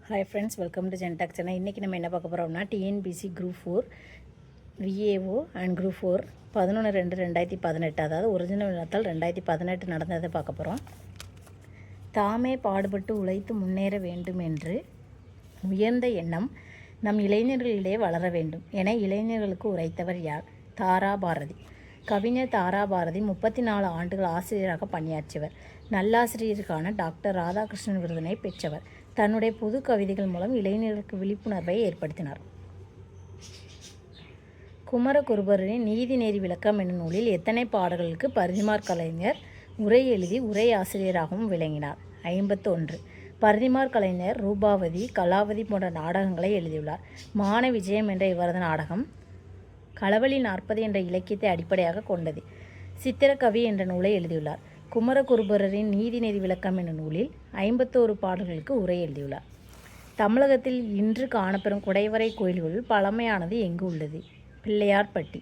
Hi friends, welcome to ஜென்டாக் channel. இன்றைக்கி நம்ம என்ன பார்க்க போகிறோம்னா TNPSC group 4 VAO and group 4 11/2/2018, அதாவது ஒரிஜினல் நடத்தல் 2018 நடந்ததை பார்க்க போகிறோம். தாமே பாடுபட்டு உழைத்து முன்னேற வேண்டும் என்று உயர்ந்த எண்ணம் நம் இளைஞர்களிடையே வளர வேண்டும் என இளைஞர்களுக்கு உரைத்தவர் யார்? தாரா பாரதி. கவிஞர் தாரா பாரதி 34 ஆண்டுகள் ஆசிரியராக பணியாற்றியவர். நல்லாசிரியருக்கான டாக்டர் ராதாகிருஷ்ணன் விருதினை பெற்றவர். தன்னுடைய பொது கவிதைகள் மூலம் இளைஞர்களுக்கு விழிப்புணர்வை ஏற்படுத்தினார். குமரகுருபரரின் நீதிநெறி விளக்கம் என்னும் நூலில் எத்தனை பாடல்களுக்கு பரிதிமாற் கலைஞர் உரை எழுதி உரை ஆசிரியராகவும் விளங்கினார்? 51. பரிதிமாற் கலைஞர் ரூபாவதி, கலாவதி போன்ற நாடகங்களை எழுதியுள்ளார். மான விஜயம் என்ற இவரது நாடகம் களவழி 40 என்ற இலக்கியத்தை அடிப்படையாக கொண்டது. சித்திரக்கவி என்ற நூலை எழுதியுள்ளார். குமரகுருபரரின் நீதிநெறி விளக்கம் என்னும் நூலில் 51 பாடல்களுக்கு உரை எழுதியுள்ளார். தமிழகத்தில் இன்று காணப்பெறும் குடைவரை கோயில்களுள் பழமையானது எங்கு உள்ளது? பிள்ளையார்பட்டி.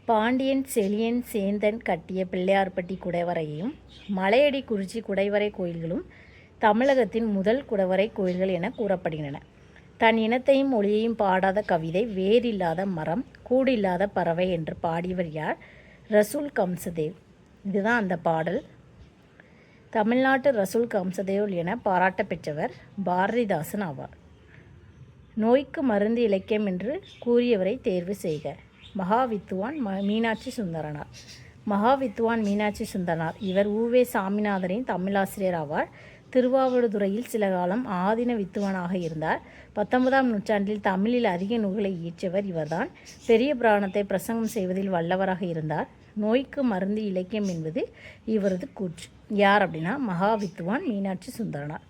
பாண்டியன் செழியன் சேந்தன் கட்டிய பிள்ளையார்பட்டி குடைவரையையும் மலையடி குறிச்சி குடைவரை கோயில்களும் தமிழகத்தின் முதல் குடைவரை கோயில்கள் என கூறப்படுகின்றன. தன் இனத்தையும் மொழியையும் பாடாத கவிதை வேறில்லாத மரம் கூடில்லாத பறவை என்று பாடியவர் யார்? ரசூல் கம்சதேவ். இதுதான் அந்த பாடல். தமிழ்நாட்டு ரசூல் கம்சதேவ் என பாராட்ட பெற்றவர் பாரதிதாசன் ஆவார். நோய்க்கு மருந்து இலக்கியம் என்று கூறியவரை தேர்வு செய்க. மகாவித்துவான் மீனாட்சி சுந்தரனார். மகாவித்துவான் மீனாட்சி சுந்தரனார் இவர் உவே சாமிநாதரின் தமிழாசிரியர் ஆவார். திருவாவடுதுறையில் சில காலம் ஆதீன வித்துவானாக இருந்தார். 19ஆம் நூற்றாண்டில் தமிழில் அதிக நூல்களை இயற்றியவர் இவர்தான். பெரிய புராணத்தை பிரசங்கம் செய்வதில் வல்லவராக இருந்தார். நோய்க்கு மருந்து இலக்கியம் என்பது இவரது கூற்று. யார் அப்படின்னா மகாவித்துவான் மீனாட்சி சுந்தரனார்.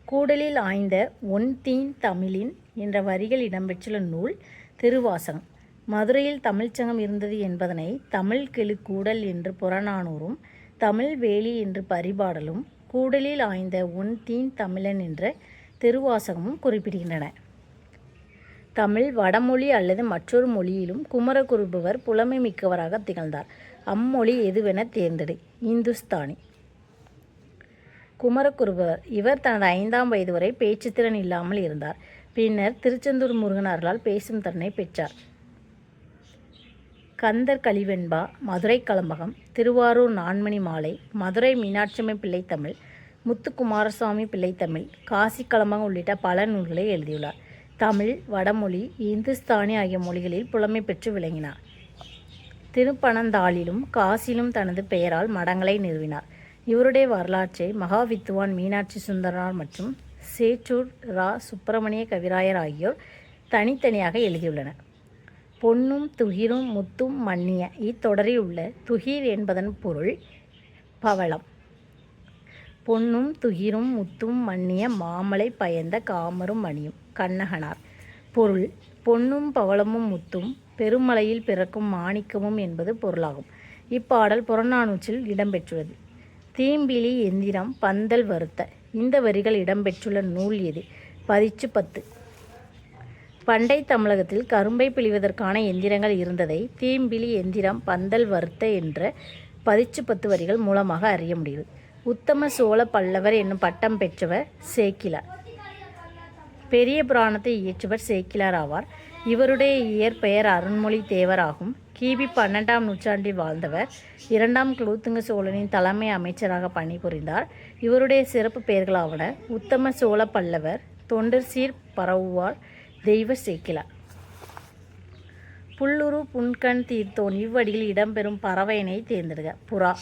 கூடலில் ஆய்ந்த ஒன் தீன் தமிழின் என்ற வரிகள் இடம்பெற்றுள்ள நூல் திருவாசகம். மதுரையில் தமிழ்ச்சங்கம் இருந்தது என்பதனை தமிழ் கெழு கூடல் என்று புறநானூறும் தமிழ் வேலி என்று பரிபாடலும் கூடலில் ஆய்ந்த ஒன் தீன் தமிழன் என்ற திருவாசகமும் குறிப்பிடுகின்றன. தமிழ் வடமொழி அல்லது மற்றொரு மொழியிலும் குமரகுருபரர் புலமை மிக்கவராக திகழ்ந்தார். அம்மொழி எதுவென தேர்ந்தெடு. இந்துஸ்தானி. குமரகுருபரர் இவர் தனது 5ஆம் வயது வரை பேச்சுத்திறன் இல்லாமல் இருந்தார். பின்னர் திருச்செந்தூர் முருகன் அருளால் பேசும் திறனை பெற்றார். கந்தர் கலிவெண்பா, மதுரை கலம்பகம், திருவாரூர் நான்மணி மாலை, மதுரை மீனாட்சியம்மை பிள்ளைத்தமிழ், முத்துக்குமாரசுவாமி பிள்ளைத்தமிழ், காசி கலம்பகம் உள்ளிட்ட பல நூல்களை எழுதியுள்ளார். தமிழ், வடமொழி, இந்துஸ்தானி ஆகிய மொழிகளில் புலமை பெற்று விளங்கினார். திருப்பனந்தாளிலும் காசிலும் தனது பெயரால் மடங்களை நிறுவினார். இவருடைய வரலாற்றை மகாவித்துவான் மீனாட்சி சுந்தரனார் மற்றும் சேற்றூர் ரா. சுப்பிரமணிய கவிராயர் ஆகியோர் தனித்தனியாக எழுதியுள்ளனர். பொன்னும் துகிரும் முத்தும் மன்னிய இத்தொடரில் உள்ள துகிர் என்பதன் பொருள் பவளம். பொன்னும் துகிரும் முத்தும் மன்னிய மாமலை பயந்த காமரும் மணியும் கண்ணகனார். பொருள் பொன்னும் பவளமும் முத்தும் பெருமலையில் பிறக்கும் மாணிக்கமும் என்பது பொருளாகும். இப்பாடல் புறநானூற்றில் இடம்பெற்றுள்ளது. தீம்பிலி எந்திரம் பந்தல் வருத்த இந்த வரிகள் இடம்பெற்றுள்ள நூல் எது? பதிற்று 10. பண்டை தமிழகத்தில் கரும்பை பிழிவதற்கான எந்திரங்கள் இருந்ததை தீம்பிலி எந்திரம் பந்தல் வருத்த என்ற பதிற்று 10 வரிகள் மூலமாக அறிய முடிகிறது. உத்தம சோழ பல்லவர் என்னும் பட்டம் பெற்றவர் சேக்கிலார். பெரிய புராணத்தை இயற்றுவர் சேக்கிலார் ஆவார். இவருடைய இயற்பெயர் அருண்மொழி தேவர் ஆகும். கிபி 12ஆம் நூற்றாண்டில் வாழ்ந்தவர். 2ஆம் குலோத்துங்க சோழனின் தலைமை அமைச்சராக பணிபுரிந்தார். இவருடைய சிறப்பு பெயர்களாவன உத்தம சோழ பல்லவர், தொண்டர் சீர் பரவுவார், தெய்வ சேக்கிலார். புல்லுரு புன்கண் தீர்த்தோன் இவ்வடியில் இடம்பெறும் பறவையினை தேர்ந்தெடுக. புறா.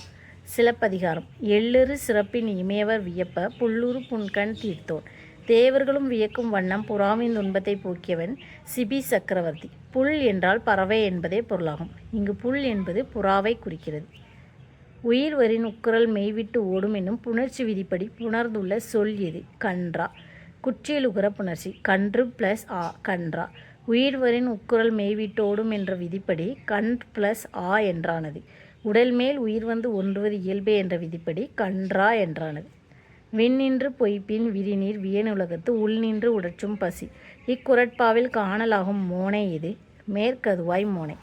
சிலப்பதிகாரம். எள்ளெரு சிறப்பின் இமையவர் வியப்ப புல்லுரு புன்கண் தீர்த்தோன். தேவர்களும் வியக்கும் வண்ணம் புறாவின் துன்பத்தை போக்கியவன் சிபி சக்கரவர்த்தி. புல் என்றால் பறவை என்பதே பொருளாகும். இங்கு புல் என்பது புறாவை குறிக்கிறது. உயிர்வரின் உக்குரல் மெய்விட்டு ஓடும் என்னும் புணர்ச்சி விதிப்படி புணர்ந்துள்ள சொல் எது? கன்றா. குற்றியலுகர புணர்ச்சி கன்று + ஆ கன்றா. உயிர்வரின் உக்குரல் மெய்விட்டோடும் என்ற விதிப்படி கன் + ஆ என்றானது. உடல் மேல் உயிர் வந்து ஒன்றுவது இயல்பே என்ற விதிப்படி கன்றா என்றானது. விண்ணின்று பொய்ப்பின் விரிநீர் வியனுலகத்து உள்நின்று உடற்றும் பசி. இக்குறட்பாவில் காணலாகும் மோனை எது? மேற்கதுவாய் மோனை.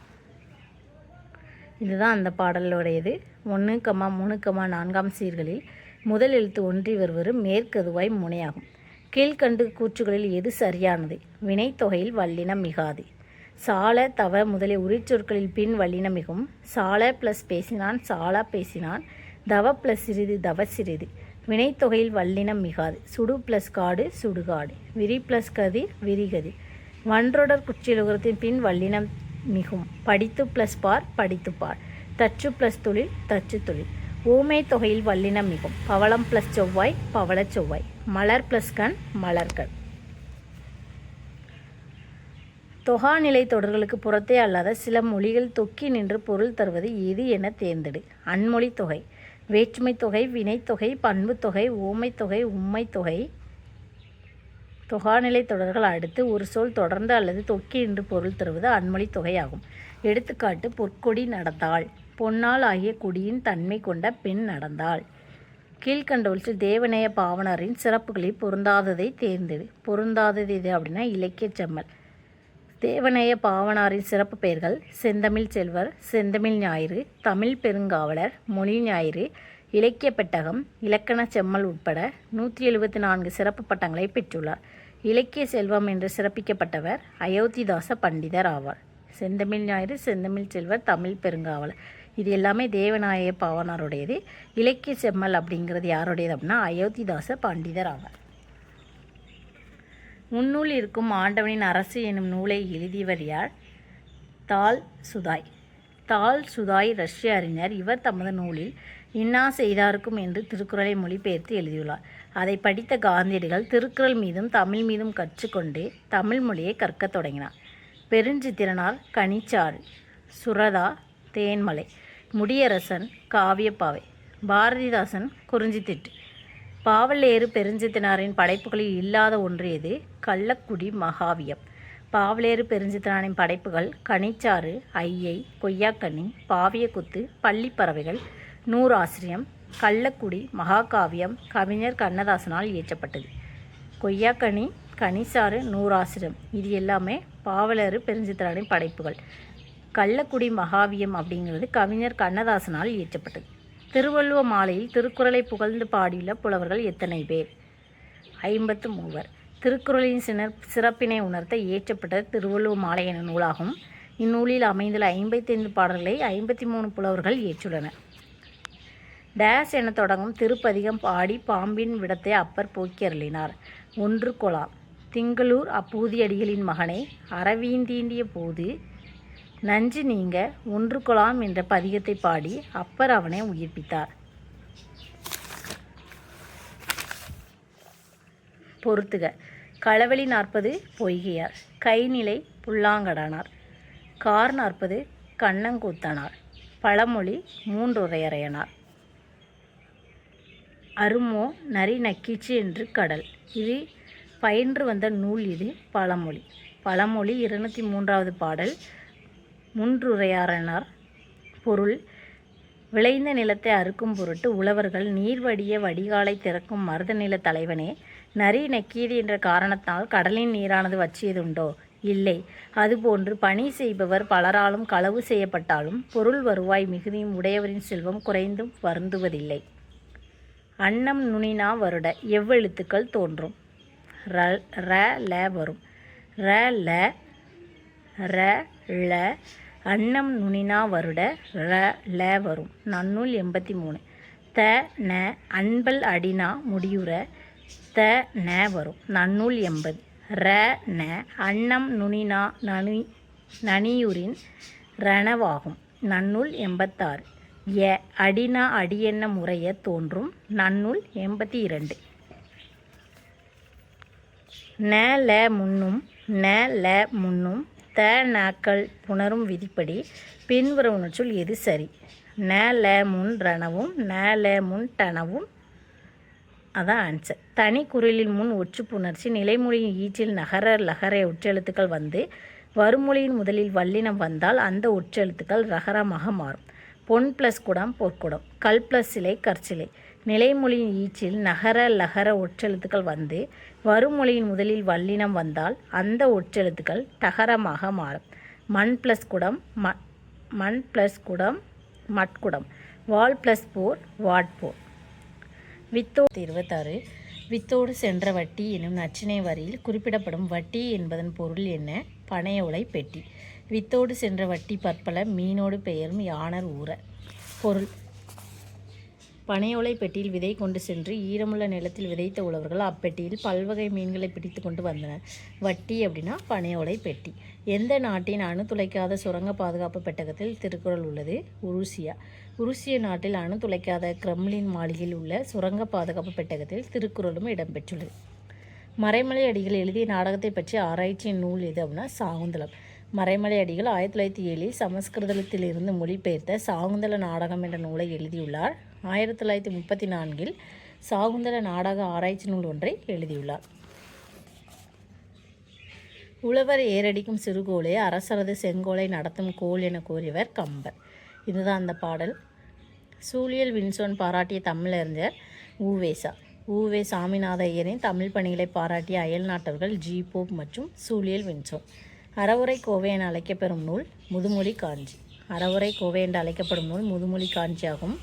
இதுதான் அந்த பாடலுடையது. 1, 3, 4 சீர்களில் முதல் எழுத்து ஒன்றி வருவது மேற்கதுவாய் முனையாகும். கீழ்கண்டு கூற்றுகளில் எது சரியானது? வினைத்தொகையில் வல்லினம் மிகாது. சால தவ முதலிய உரிச்சொற்களில் பின் வல்லினம் மிகும். சால ப்ளஸ் பேசினான் சாலா பேசினான். தவ ப்ளஸ் சிறிது தவ சிறிது. வினைத்தொகையில் வல்லினம் மிகாது. சுடு ப்ளஸ் காடு சுடுகாடு. விரி ப்ளஸ் கதிர் விரிகதிர். வன்றொடர் குற்றியலுகரத்தின் பின் வல்லினம் மிகும். படித்து ப்ளஸ் பார் படித்து பார். தச்சு ப்ளஸ் தொழில் தச்சு தொழில். ஊமை தொகையில் வல்லினம் மிகும். பவளம் ப்ளஸ் செவ்வாய் பவளச் செவ்வாய். மலர் ப்ளஸ் கண் மலர்கண். தொகாநிலை தொடர்களுக்கு புறத்தே அல்லாத சில மொழிகள் தொக்கி நின்று பொருள் தருவது எது என தேர்ந்தெடு. அன்மொழி தொகை, வேற்றுமை தொகை, வினைத்தொகை, பண்பு தொகை, ஊமை தொகை, உம்மை தொகை. தொகாநிலை தொடர்கள் அடுத்து ஒரு சொல் தொடர்ந்து அல்லது தொக்கி நின்று பொருள் தருவது அன்மொழி தொகை ஆகும். எடுத்துக்காட்டு: பொற்கொடி நடந்தாள். பொன்னால் ஆகிய கொடியின் தன்மை கொண்ட பெண் நடந்தாள். கீழ்கண்டவற்றில் தேவநேய பாவனரின் சிறப்புகளில் பொருந்தாததை தேர்ந்தெடு. பொருந்தாதது எது அப்படின்னா இலக்கியச் செம்மல். தேவநேய பாவனாரின் சிறப்பு பெயர்கள்: செந்தமிழ் செல்வர், செந்தமிழ் ஞாயிறு, தமிழ் பெருங்காவலர், மொழி ஞாயிறு, இலக்கிய பெட்டகம், இலக்கண செம்மல் உட்பட 174 சிறப்பு பட்டங்களை பெற்றுள்ளார். இலக்கிய செல்வம் என்று சிறப்பிக்கப்பட்டவர் அயோத்திதாச பண்டிதர் ஆவார். செந்தமிழ் ஞாயிறு, செந்தமிழ் செல்வர், தமிழ் பெருங்காவலர் இது எல்லாமே தேவநாய பாவனாருடையது. இலக்கிய செம்மல் அப்படிங்கிறது யாருடையது அப்படின்னா அயோத்திதாச பண்டிதர் ஆவார். முன்னூல் இருக்கும் ஆண்டவனின் அரசு எனும் நூலை எழுதியவர் யார்? தால் சுதாய். தால் சுதாய் ரஷ்ய அறிஞர். இவர் தமது நூலில் இன்னா செய்தாருக்கும் என்று திருக்குறளை மொழிபெயர்த்து எழுதியுள்ளார். அதை படித்த காந்தியடிகள் திருக்குறள் மீதும் தமிழ் மீதும் கற்றுக்கொண்டு தமிழ் மொழியை கற்கத் தொடங்கினார். பெருஞ்சித்திரனார் கனிச்சாறு, சுரதா தேன்மலை, முடியரசன் காவியப்பாவை, பாரதிதாசன் குறிஞ்சித்திட்டு. பாவலேறு பெருஞ்சித்திரனாரின் படைப்புகளில் இல்லாத ஒன்று எது? கள்ளக்குடி மகாவியம். பாவலேறு பெருஞ்சித்திரனாரின் படைப்புகள் கனிச்சாறு, ஐயை, கொய்யாக்கனி, பாவியக்குத்து, பள்ளிப்பறவைகள், நூறாசிரியம். கள்ளக்குடி மகாகாவியம் கவிஞர் கண்ணதாசனால் இயற்றப்பட்டது. கொய்யாக்கனி, கனிச்சாறு, நூறாசிரியம் இது எல்லாமே பாவலேறு பெருஞ்சித்திரனாரின் படைப்புகள். கள்ளக்குடி மகாவியம் அப்படிங்கிறது கவிஞர் கண்ணதாசனால் இயற்றப்பட்டது. திருவள்ளுவ மாலையில் திருக்குறளை புகழ்ந்து பாடியுள்ள புலவர்கள் எத்தனை பேர்? 53. திருக்குறளின் சிறப்பினை உணர்த்த இயற்றப்பட்ட திருவள்ளுவ மாலை என நூலாகும். இந்நூலில் அமைந்துள்ள 55 பாடல்களை 53 புலவர்கள் இயற்றுள்ளனர். டேஸ் என தொடங்கும் திருப்பதிகம் பாடி பாம்பின் விடத்தை அப்பர் போக்கி அருளினார். 1 கொலாம். திங்களூர் அப்பூதியடிகளின் மகனை அறவீந்தீண்டிய போது நஞ்சு நீங்க 1 கொலாம் என்ற பதிகத்தை பாடி அப்பர் அவனை உயிர்ப்பித்தார். பொறுத்துக. களவழி 40 பொய்கையார். கைநிலை புல்லாங்கடானார். கார் 40 கண்ணங்கூத்தனார். பழமொழி 3 உரையறையனார். அருமோ நரி நக்கீச்சு என்று கடல். இது பயின்று வந்த நூல். இது பழமொழி. பழமொழி 203வது பாடல். முன்றுரையாரனார். பொருள்: விளைந்த நிலத்தை அறுக்கும் பொருட்டு உழவர்கள் நீர்வடிய வடிகாலை திறக்கும் மருத நில தலைவனே, நரி நக்கியது என்ற காரணத்தால் கடலின் நீரானது வற்றியதுண்டோ? இல்லை. அதுபோன்று பணி செய்பவர் பலராலும் களவு செய்யப்பட்டாலும் பொருள் வருவாய் மிகுதியும் உடையவரின் செல்வம் குறைந்தும் வருந்துவதில்லை. அன்னம் நுனினா வருட எவ்வெழுத்துக்கள் தோன்றும்? ர ல வரும். ர ல ர ல. அன்னம் நுனினா வருட ர ல வரும். நன்னூல் 83. த ந அன்பல் அடினா முடியுற த ந வரும். நன்னூல் 80. ர ந அன்னம் நுனினா நனியுரின் ரணவாகும். நன்னூல் 86. ய அடினா அடியென்ன முறைய தோன்றும். நன்னூல் 82. ந ல முன்னும் ந ல முன்னும் த நாக்கள் புணரும் விதிப்படி பின்வருவனற்றுள் எது சரி? ந ல முன் ரணவும் ந ல முன் டனவும். அதான் ஆன்சர். தனி குரலின் முன் ஒற்று புணர்ச்சி நிலைமொழியின் ஈற்றில் நகர லகர ஒற்றெழுத்துக்கள் வந்து வருமொழியின் முதலில் வல்லினம் வந்தால் அந்த ஒற்றெழுத்துக்கள் ரகரமாக மாறும். பொன் ப்ளஸ் குடம் பொற்குடம். கல் ப்ளஸ் சிலை கற்சிலை. நிலைமொழியின் ஈற்றில் நகர லகர ஒற்றெழுத்துக்கள் வந்து வருமொழியின் முதலில் வல்லினம் வந்தால் அந்த ஒற்றெழுத்துக்கள் டகரமாக மாறும். மண் ப்ளஸ் குடம் மண் ப்ளஸ் குடம் மட்குடம். வாள் ப்ளஸ் போர் வாட்போர். வித்தோ 26. வித்தோடு சென்ற வட்டி எனும் நற்றிணை வரியில் குறிப்பிடப்படும் வட்டி என்பதன் பொருள் என்ன? பனையோலை பெட்டி. வித்தோடு சென்ற வட்டி பற்பல மீனோடு பெயரும் யாணர் ஊர. பொருள்: பனையோலை பெட்டியில் விதை கொண்டு சென்று ஈரமுள்ள நிலத்தில் விதைத்த உழவர்கள் அப்பெட்டியில் பல்வகை மீன்களை பிடித்து கொண்டு வந்தனர். வட்டி அப்படின்னா பனையோலை பெட்டி. எந்த நாட்டின் அணு துளைக்காத சுரங்க பாதுகாப்பு பெட்டகத்தில் திருக்குறள் உள்ளது? உருசியா. உருசிய நாட்டில் அணு துளைக்காத கிரெம்ளின் மாளிகையில் உள்ள சுரங்க பாதுகாப்பு பெட்டகத்தில் திருக்குறளும் இடம்பெற்றுள்ளது. மறைமலை அடிகள் எழுதிய நாடகத்தை பற்றி ஆராய்ச்சியின் நூல் எது அப்படின்னா சாகுந்தலம். மறைமலை அடிகள் 1907 சமஸ்கிருதத்திலிருந்து மொழிபெயர்த்த சாகுந்தல நாடகம் என்ற நூலை எழுதியுள்ளார். 1934 சாகுந்தல நாடக ஆராய்ச்சி நூல் ஒன்றை எழுதியுள்ளார். உழவர் ஏரடிக்கும் சிறுகோளே அரசரது செங்கோலை நடத்தும் கோல் என கூறியவர் கம்பர். இதுதான் அந்த பாடல். சூழியல் வின்சோன் பாராட்டிய தமிழறிஞர் உ.வே.சா. உ.வே. சாமிநாத ஐயரின் தமிழ் பணிகளை பாராட்டிய அயல் நாட்டவர்கள் ஜி. போப் மற்றும் சூழியல் வின்சோன். அறவுரை கோவை என அழைக்கப்பெறும் நூல் முதுமொழி காஞ்சி. அறவுரை கோவை என்று அழைக்கப்படும் நூல் முதுமொழி காஞ்சியாகும்.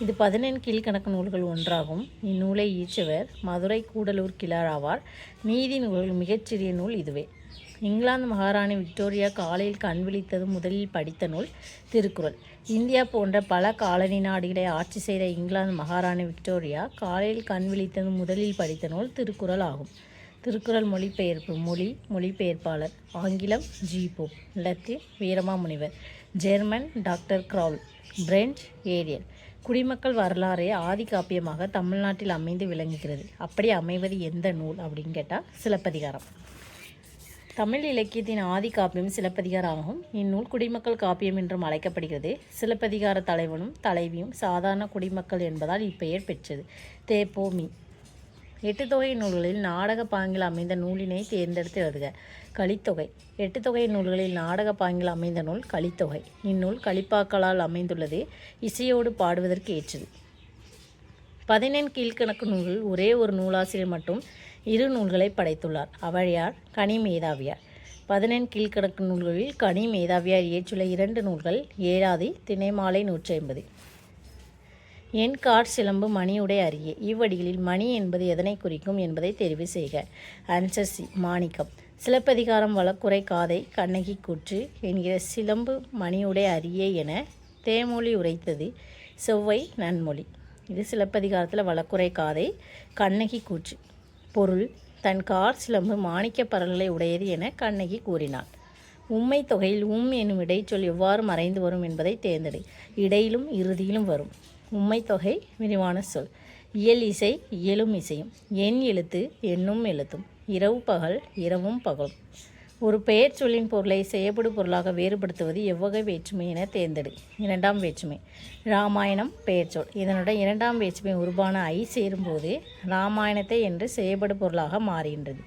இது 14 கீழ்கணக்கு நூல்கள் ஒன்றாகும். இந்நூலை ஈச்சவர் மதுரை கூடலூர் கிழார் ஆவார். நீதி நூல்கள் மிகச்சிறிய நூல் இதுவே. இங்கிலாந்து மகாராணி விக்டோரியா காலையில் கண் விழித்தது முதலில் படித்த நூல் திருக்குறள். இந்தியா போன்ற பல காலனி நாடுகளை ஆட்சி செய்த இங்கிலாந்து மகாராணி விக்டோரியா காலையில் கண் விழித்தது முதலில் படித்த நூல் திருக்குறள் ஆகும். திருக்குறள் மொழிபெயர்ப்பு மொழிபெயர்ப்பாளர் ஆங்கிலம் G. Pope, Latin Veeramamunivar, German doctor Graul, French Ariel. குடிமக்கள் வரலாறே ஆதி காப்பியமாக தமிழ்நாட்டில் அமைந்து விளங்குகிறது. அப்படி அமைவது எந்த நூல் அப்படின்னு கேட்டால் சிலப்பதிகாரம். தமிழ் இலக்கியத்தின் ஆதி காப்பியம் சிலப்பதிகாரம் ஆகும். இந்நூல் குடிமக்கள் காப்பியம் என்றும் அழைக்கப்படுகிறது. சிலப்பதிகார தலைவனும் தலைவியும் சாதாரண குடிமக்கள் என்பதால் இப்பெயர் பெற்றது. தேப்போமி. 8 தொகை நூல்களில் நாடக பாங்கில் அமைந்த நூலினை தேர்ந்தெடுத்து எழுதுக. கலித்தொகை. 8 தொகை நூல்களில் நாடக பாங்கில் அமைந்த நூல் கலித்தொகை. இந்நூல் கலிப்பாக்களால் அமைந்துள்ளது. இசையோடு பாடுவதற்கு ஏற்றது. 14 கீழ்கணக்கு நூல்கள் ஒரே ஒரு நூலாசிரியர் மட்டும் 2 நூல்களை படைத்துள்ளார். அவர் யார்? கனி மேதாவியார். 14 கீழ்கணக்கு நூல்களில் கனி மேதாவியார் இயற்றியுள்ள 2 நூல்கள் ஏழாதி, திணைமாலை 150. என் கார் சிலம்பு மணியுடை அரியே. இவ்வடிகளில் மணி என்பது எதனை குறிக்கும் என்பதை தெரிவு செய்க. Answer C. மாணிக்கம். சிலப்பதிகாரம் வழக்குரை காதை கண்ணகி கூற்று என்கிற சிலம்பு மணியுடை அரியே என தேமொழி உரைத்தது செவ்வை நன்மொழி. இது சிலப்பதிகாரத்தில் வழக்குரை காதை கண்ணகி கூற்று. பொருள்: தன் கார் சிலம்பு மாணிக்க பரல்களை உடையது என கண்ணகி கூறினாள். உம்மை தொகையில் என்னும் இடைச்சொல் எவ்வாறு மறைந்து வரும் என்பதை தேர்ந்தெடு. இடையிலும் இறுதியிலும் வரும். உம்மை தொகை விரிவான சொல். இயல் இசை இயலும் இசையும். எண் எழுத்து எண்ணும் எழுத்தும். இரவு பகல் இரவும் பகலும். ஒரு பெயர் சொல்லின் பொருளை செய்யப்படும் பொருளாக வேறுபடுத்துவது எவ்வகை வேற்றுமை என தேர்ந்தெடு. 2ஆம் வேற்றுமை. இராமாயணம் பெயர்ச்சொல். இதனுடன் 2ஆம் வேற்றுமை உருவான ஐ சேரும்போது இராமாயணத்தை என்று செய்யப்படும் பொருளாக மாறுகின்றது.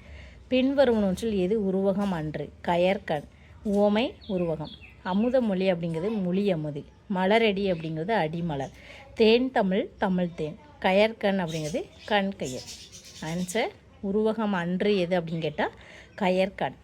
பின்வரும் நூற்றில் எது உருவகம் அன்று? கயற்கண். உவமை உருவகம். அமுத மொழி அப்படிங்கிறது மொழி அமுது. மலரடி அப்படிங்கிறது அடிமலர். தேன் தமிழ் தமிழ் தேன். கயற்கண் அப்படிங்கிறது கண் கயர். ஆன்சர் உருவகம் அன்று எது அப்படின்னு கேட்டால் கயற்கண்.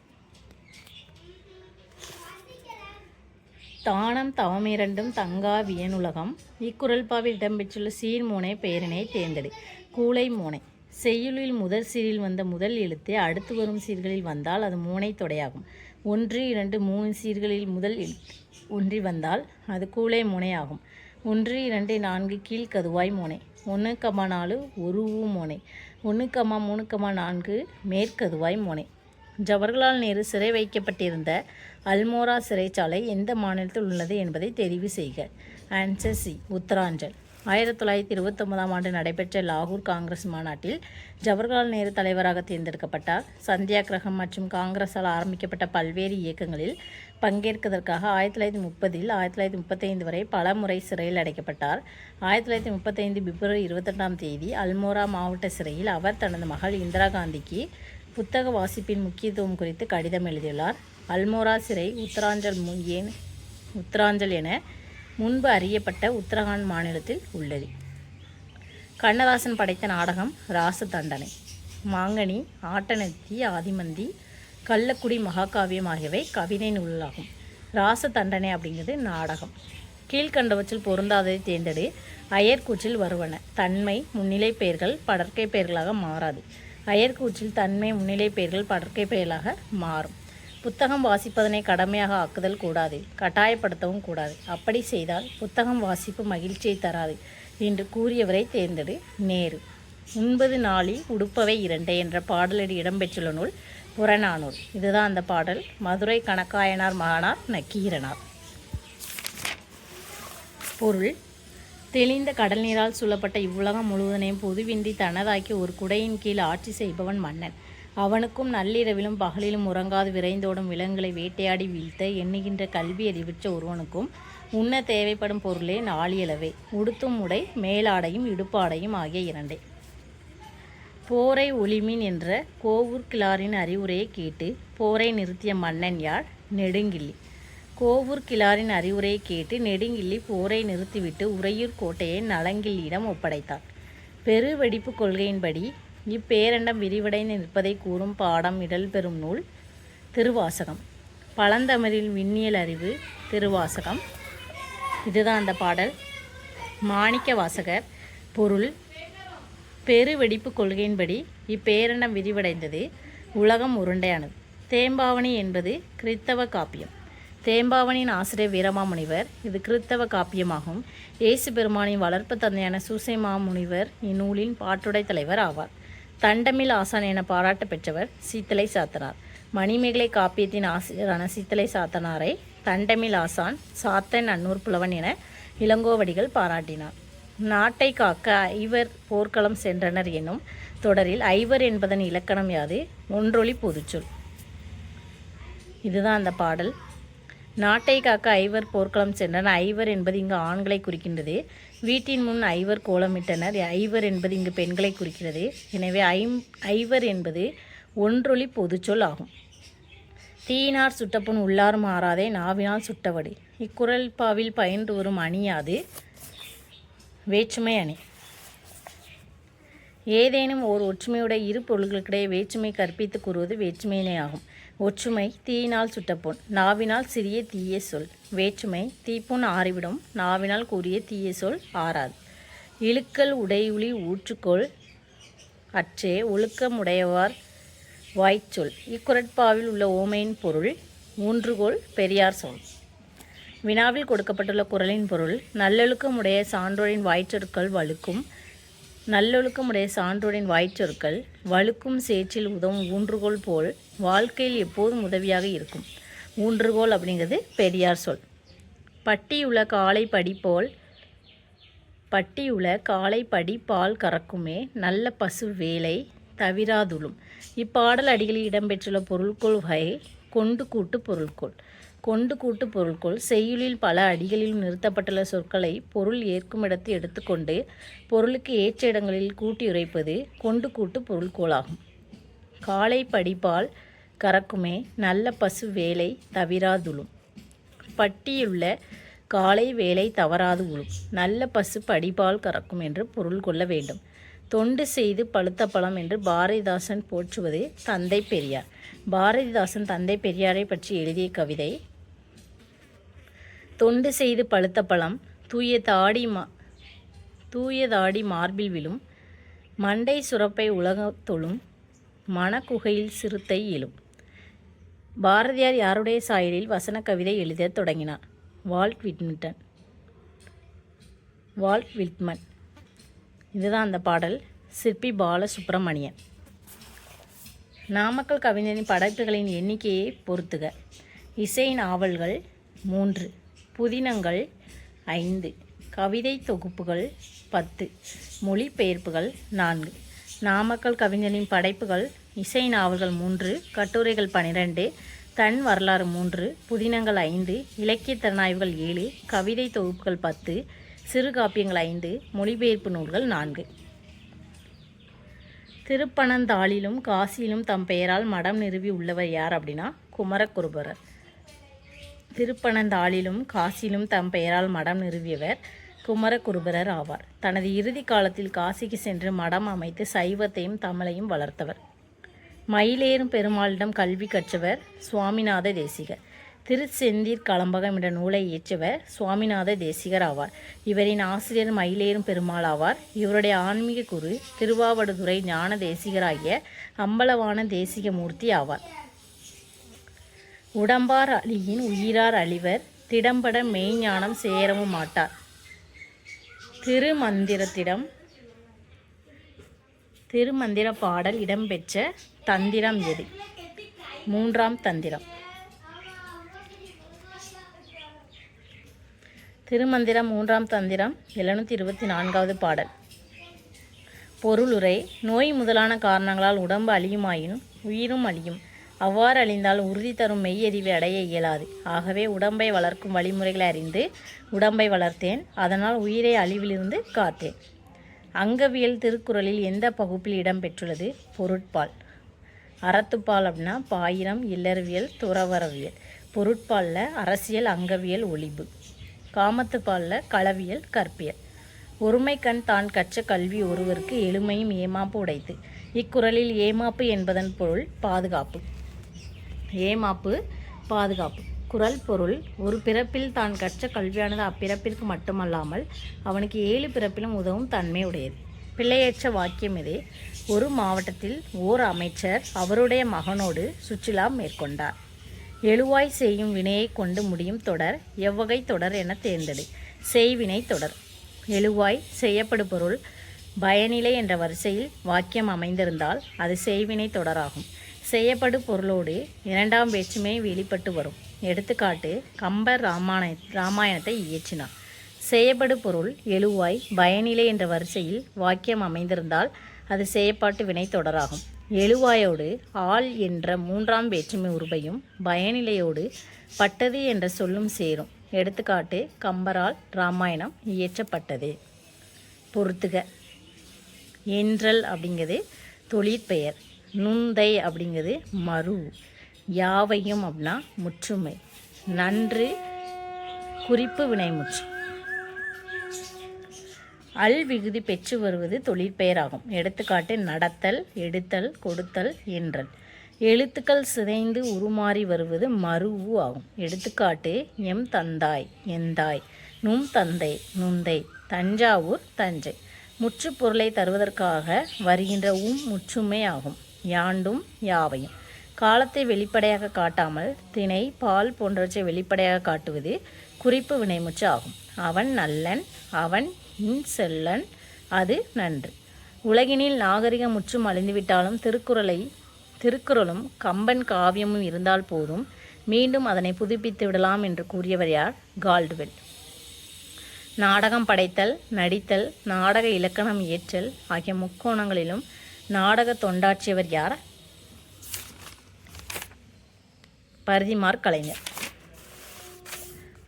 தானம் தவமிரண்டும் தங்கா வியனுலகம். இக்குறள்பாவில் இடம்பெற்றுள்ள சீர்மோனை பெயரினை தேர்ந்தெடு. கூளை மோனை. செய்யுளில் முதல் சீரில் வந்த முதல் எழுத்து அடுத்து வரும் சீர்களில் வந்தால் அது மோனை தொடையாகும். 1, 2, 3 சீர்களில் முதல் எழுத்து ஒன்றி வந்தால் அது கூளை மோனை ஆகும். 1, 2, 4 கீழ்கதுவாய் மோனை. 1, 4 ஒரு ஊ மோனை. 1, 3, 4 மேற்கதுவாய் மோனை. ஜவஹர்லால் நேரு சிறை வைக்கப்பட்டிருந்த அல்மோரா சிறைச்சாலை எந்த மாநிலத்தில் உள்ளது என்பதை தெரிவு செய்க. Answer C. உத்தராஞ்சல். 1929ஆம் ஆண்டு நடைபெற்ற லாகூர் காங்கிரஸ் மாநாட்டில் ஜவஹர்லால் நேரு தலைவராக தேர்ந்தெடுக்கப்பட்டார். சத்தியாகிரகம் மற்றும் காங்கிரஸால் ஆரம்பிக்கப்பட்ட பல்வேறு இயக்கங்களில் பங்கேற்பதற்காக 1930 1935 வரை பல முறை சிறையில் அடைக்கப்பட்டார். 1935 பிப்ரவரி 22ஆம் தேதி அல்மோரா மாவட்ட சிறையில் அவர் தனது மகள் இந்திரா காந்திக்கு புத்தக வாசிப்பின் முக்கியத்துவம் குறித்து கடிதம் எழுதியுள்ளார். அல்மோரா சிறை உத்தராஞ்சல் என முன்பு அறியப்பட்ட உத்தரகாண்ட் மாநிலத்தில் உள்ளது. கண்ணதாசன் படைத்த நாடகம் ராச தண்டனை. மாங்கனி, ஆட்டனத்தி, ஆதிமந்தி, கள்ளக்குடி மகாகாவியம் ஆகியவை கவிதை நூல்களாகும். ராச தண்டனை அப்படிங்கிறது நாடகம். கீழ்கண்டவற்றில் பொருந்தாததை தேர்ந்தெடு. அயர்கூற்றில் வருவன. தன்மை முன்னிலை பெயர்கள் படர்க்கை பெயர்களாக மாறாது. அயர்கூற்றில் தன்மை முன்னிலை பெயர்கள் படர்க்கை பெயர்களாக மாறும். புத்தகம் வாசிப்பதனை கடமையாக ஆக்குதல் கூடாது, கட்டாயப்படுத்தவும் கூடாது. அப்படி செய்தால் புத்தகம் வாசிப்பு மகிழ்ச்சியை தராது என்று கூறியவரை தேர்ந்தெடு. நேரு. உண்பது நாளில் உடுப்பவை இரண்டே என்ற பாடலடி இடம்பெற்றுள்ள நூல் புறநானூறு. இதுதான் அந்த பாடல். மதுரை கணக்காயனார் மகனார் நக்கீரனார். பொருள்: தெளிந்த கடல் நீரால் சூழப்பட்ட இவ்வுலகம் முழுவதனையும் பொதுவின்றி தனதாக்கி ஒரு குடையின் கீழ் ஆட்சி செய்பவன் மன்னன். அவனுக்கும் நள்ளிரவிலும் பகலிலும் உறங்காது விரைந்தோடும் விலங்குகளை வேட்டையாடி வீழ்த்த எண்ணுகின்ற கல்வி அறிவுற்ற ஒருவனுக்கும் உண்ண தேவைப்படும் பொருளே நாளியளவே. உடுத்தும் உடை மேலாடையும் இடுப்பாடையும் ஆகிய இரண்டே. போரை ஒளிமின் என்ற கோவூர் கிழாரின் அறிவுரையை கேட்டு போரை நிறுத்திய மன்னன் யார்? நெடுங்கிள்ளி. கோவூர் கிழாரின் அறிவுரையை கேட்டு நெடுங்கிள்ளி போரை நிறுத்திவிட்டு உறையூர் கோட்டையை நலங்கிள்ளியிடம் ஒப்படைத்தார். பெரு வெடிப்பு கொள்கையின்படி இப்பேரண்டம் விரிவடைந்து நிற்பதை கூறும் பாடம் இடல் பெறும் நூல் திருவாசகம். பழந்தமிழில் விண்ணியல் அறிவு திருவாசகம். இதுதான் அந்த பாடல். மாணிக்க வாசகர். பொருள்: பெரு வெடிப்பு கொள்கையின்படி இப்பேரண்டம் விரிவடைந்தது, உலகம் உருண்டையானது. தேம்பாவணி என்பது கிறித்தவ காப்பியம். தேம்பாவணியின் ஆசிரியர் வீரமாமுனிவர். இது கிறித்தவ காப்பியமாகும். இயேசு பெருமானின் வளர்ப்பு தந்தையான சூசைமாமுனிவர் இந்நூலின் பாட்டுடை தலைவர் ஆவார். தண்டமிழ் ஆசான் என பாராட்டு பெற்றவர் சீத்தலை சாத்தனார். மணிமேகலை காப்பியத்தின் ஆசிரியரான சீத்தலை சாத்தனாரை தண்டமிழ் ஆசான், சாத்தன், அன்னூர் புலவன் என இளங்கோவடிகள் பாராட்டினார். நாட்டை காக்க ஐவர் போர்க்களம் சென்றனர் என்னும் தொடரில் ஐவர் என்பதன் இலக்கணம் யாது? ஒன்றொளி பொதுச்சொல். இதுதான் அந்த பாடல். நாட்டை காக்க ஐவர் போர்க்களம் சென்றனர். ஐவர் என்பது இங்கு ஆண்களை குறிக்கின்றது. வீட்டின் முன் ஐவர் கோலமிட்டனர். ஐவர் என்பது இங்கு பெண்களை குறிக்கிறது. எனவே ஐவர் என்பது ஒன்றொளி பொதுச்சொல் ஆகும். தீயினார் சுட்டப்புண் உள்ளார் மாறாதே, நாவினால் சுட்டவடு. இக்குறள்பாவில் பயின்று வரும் அணியாது? வேற்றுமை அணி. ஏதேனும் ஓர் ஒற்றுமையுடைய இரு பொருள்களுக்கிடையே வேற்றுமை கற்பித்து கூறுவது வேற்றுமையினை ஆகும். ஒற்றுமை தீயினால் சுட்டப்புண், நாவினால் சிறிய தீய சொல். வேற்றுமை தீப்புண் ஆறிவிடும், நாவினால் கூறிய தீய சொல் ஆறாது. இழுக்கல் உடையுளி ஊற்றுக்கோள் அற்றே ஒழுக்கமுடையவார் வாய்ச்சொல். இக்குறட்பாவில் உள்ள ஓமையின் பொருள் ஊன்றுகோல் பெரியார் சொல். வினாவில் கொடுக்கப்பட்டுள்ள குறளின் பொருள்: நல்லொழுக்கமுடைய சான்றோரின் வாய்ச்சொற்கள் வழுக்கும். நல்லொழுக்கமுடைய சான்றோரின் வாய்ச்சொற்கள் வழுக்கும் சேற்றில் உதவும் ஊன்றுகோல் போல் வாழ்க்கையில் எப்போதும் உதவியாக இருக்கும். ஊன்றுகோல் அப்படிங்கிறது பெரியார் சொல். பட்டியுள்ள காலை படி பால் கறக்குமே, நல்ல பசு வேலை தவிராதுளும். இப்பாடல் அடிகளில் இடம்பெற்றுள்ள பொருள்கோள் வகை கொண்டு கூட்டு பொருள்கோள். கொண்டு கூட்டு பொருள்கோள் செய்யுளில் பல அடிகளிலும் நிறுத்தப்பட்டுள்ள சொற்களை பொருள் ஏற்குமிடத்து எடுத்துக்கொண்டு பொருளுக்கு ஏற்ற இடங்களில் கூட்டியுரைப்பது கொண்டு கூட்டு பொருள்கோளாகும். காலை படிப்பால் கறக்குமே, நல்ல பசு வேலை தவிராதுளும். பட்டியுள்ள காலை வேலை தவறாது உளும், நல்ல பசு படிப்பால் கறக்கும் என்று பொருள் கொள்ள வேண்டும். தொண்டு செய்து பழுத்த பழம் என்று பாரதிதாசன் போற்றுவது தந்தை பெரியார். பாரதிதாசன் தந்தை பெரியாரை பற்றி எழுதிய கவிதை: தொண்டு செய்து பழுத்த பழம் தூயதாடி மார்பில் விழும், மண்டை சுரப்பை உலகத்தொழும், மணக்குகையில் சிறுத்தை எழும். பாரதியார் யாருடைய சாயலில் வசன கவிதை எழுத தொடங்கினார்? Walt Whitman. இதுதான் அந்த பாடல். சிற்பி பாலசுப்ரமணியன். நாமக்கல் கவிஞரின் படைப்புகளின் எண்ணிக்கையை பொறுத்துக. இசை நாவல்கள் 3, புதினங்கள் 5, கவிதை தொகுப்புகள் 10, மொழிபெயர்ப்புகள் 4. நாமக்கல் கவிஞரின் படைப்புகள்: இசை நாவல்கள் 3, கட்டுரைகள் 12, தன் வரலாறு 3, புதினங்கள் 5, இலக்கிய திறனாய்வுகள் 7, கவிதை தொகுப்புகள் 10, சிறுகாப்பியங்கள் 5, மொழிபெயர்ப்பு நூல்கள் 4. திருப்பனந்தாளிலும் காசியிலும் தம் பெயரால் மடம் நிறுவி உள்ளவர் யார் அப்படின்னா குமரகுருபரர். திருப்பனந்தாளிலும் காசியிலும் தம் பெயரால் மடம் நிறுவியவர் குமரகுருபரர் ஆவார். தனது இறுதி காலத்தில் காசிக்கு சென்று மடம் அமைத்து சைவத்தையும் தமிழையும் வளர்த்தவர். மயிலேறும் பெருமாளிடம் கல்வி கற்றவர் சுவாமிநாத தேசிகர். திருச்செந்தீர் கலம்பகம் என்ற நூலை இயற்றியவர் சுவாமிநாத தேசிகர் ஆவார். இவரின் ஆசிரியர் மயிலேறும் பெருமாள் ஆவார். இவருடைய ஆன்மீக குரு திருவாவடுதுறை ஞான தேசிகராகிய அம்பலவான தேசிகமூர்த்தி ஆவார். உடம்பார் அழியின் உயிரார் அழிவர், திடம்பட மெய்ஞானம் சேரவும் மாட்டார். திருமந்திர பாடல் இடம்பெற்ற தந்திரம் எது? 3ஆம் தந்திரம். திருமந்திரம் 3ஆம் தந்திரம் 724வது பாடல். பொருளுரை. நோய் முதலான காரணங்களால் உடம்பு அழியுமாயினும் உயிரும் அழியும். அவ்வாறு அழிந்தால் உறுதி தரும் மெய்யறிவை அடைய இயலாது. ஆகவே உடம்பை வளர்க்கும் வழிமுறைகளை அறிந்து உடம்பை வளர்த்தேன், அதனால் உயிரை அழிவிலிருந்து காத்தேன். அங்கவியல் திருக்குறளில் எந்த பகுப்பில் இடம்பெற்றுள்ளது? பொருட்பால். அறத்துப்பால் அப்படின்னா பாயிரம், இல்லறவியல், துறவரவியல். பொருட்பாலில் அரசியல், அங்கவியல், ஒளிபு. காமத்துப்பாலில் களவியல், கற்பியல். ஒருமை கண் தான் கற்ற கல்வி ஒருவருக்கு எளிமையும் ஏமாப்பு உடைத்து. இக்குறளில் ஏமாப்பு என்பதன் பொருள் பாதுகாப்பு. ஏமாப்பு பாதுகாப்பு. குறள் பொருள். ஒரு பிறப்பில் தான் கற்ற கல்வியானது அப்பிறப்பிற்கு மட்டுமல்லாமல் அவனுக்கு 7 பிறப்பிலும் உதவும் தன்மை உடையது. பிள்ளையற்ற வாக்கியம் இது. ஒரு மாவட்டத்தில் ஓர் அமைச்சர் அவருடைய மகனோடு சுற்றுலா மேற்கொண்டார். எழுவாய் செய்யும் வினையை கொண்டு முடியும் தொடர் எவ்வகை தொடர் என தேர்ந்தெடு. செய்வினை தொடர். எழுவாய் செய்யப்படு பொருள் பயனிலை என்ற வரிசையில் வாக்கியம் அமைந்திருந்தால் அது செய்வினை தொடராகும். செய்யப்படு பொருளோடு 2ஆம் வேற்றுமை வெளிப்பட்டு வரும். எடுத்துக்காட்டு, கம்பர் ராமாயணத்தை இயற்றினார். செய்யப்படு பொருள் எழுவாய் பயனிலை என்ற வரிசையில் வாக்கியம் அமைந்திருந்தால் அது செய்யப்பாட்டு வினை தொடராகும். எழுவாயோடு ஆள் என்ற 3ஆம் வேற்றுமை உருபையும் பயனிலையோடு பட்டது என்ற சொல்லும் சேரும். எடுத்துக்காட்டு, கம்பரால் ராமாயணம் இயற்றப்பட்டது. பொறுத்துக. என்றல் அப்படிங்கிறது தொழிற்பெயர். நுந்தை அப்படிங்கிறது மறு. யாவையும் அப்படின்னா முற்றுமை. நன்று குறிப்பு வினைமுற்று. அல் விகுதி பெற்று வருவது தொழிற்பெயராகும். எடுத்துக்காட்டு, நடத்தல், எடுத்தல், கொடுத்தல், என்றல். எழுத்துக்கள் சிதைந்து உருமாறி வருவது மருவு ஆகும். எடுத்துக்காட்டு, எம் தந்தாய், எந்தாய், நும் தந்தை, நுந்தை, தஞ்சாவூர், தஞ்சை. முற்றுப்பொருளை தருவதற்காக வருகின்ற முற்றுமை ஆகும். யாண்டும், யாவையும். காலத்தை வெளிப்படையாக காட்டாமல் திணை, பால் போன்றவற்றை வெளிப்படையாக காட்டுவது குறிப்பு வினைமுற்று ஆகும். அவன் நல்லன், அவன் செல்லன், அது நன்று. உலகினில் நாகரிகம் முற்றும் அழிந்துவிட்டாலும் திருக்குறளும் கம்பன் காவியமும் இருந்தால் போதும், மீண்டும் அதனை புதுப்பித்து விடலாம் என்று கூறியவர் யார்? கால்டுவெல். நாடகம் படைத்தல், நடித்தல், நாடக இலக்கணம் இயற்றல் ஆகிய முக்கோணங்களிலும் நாடக தொண்டாற்றியவர் யார்? பரிதிமாற் கலைஞர்.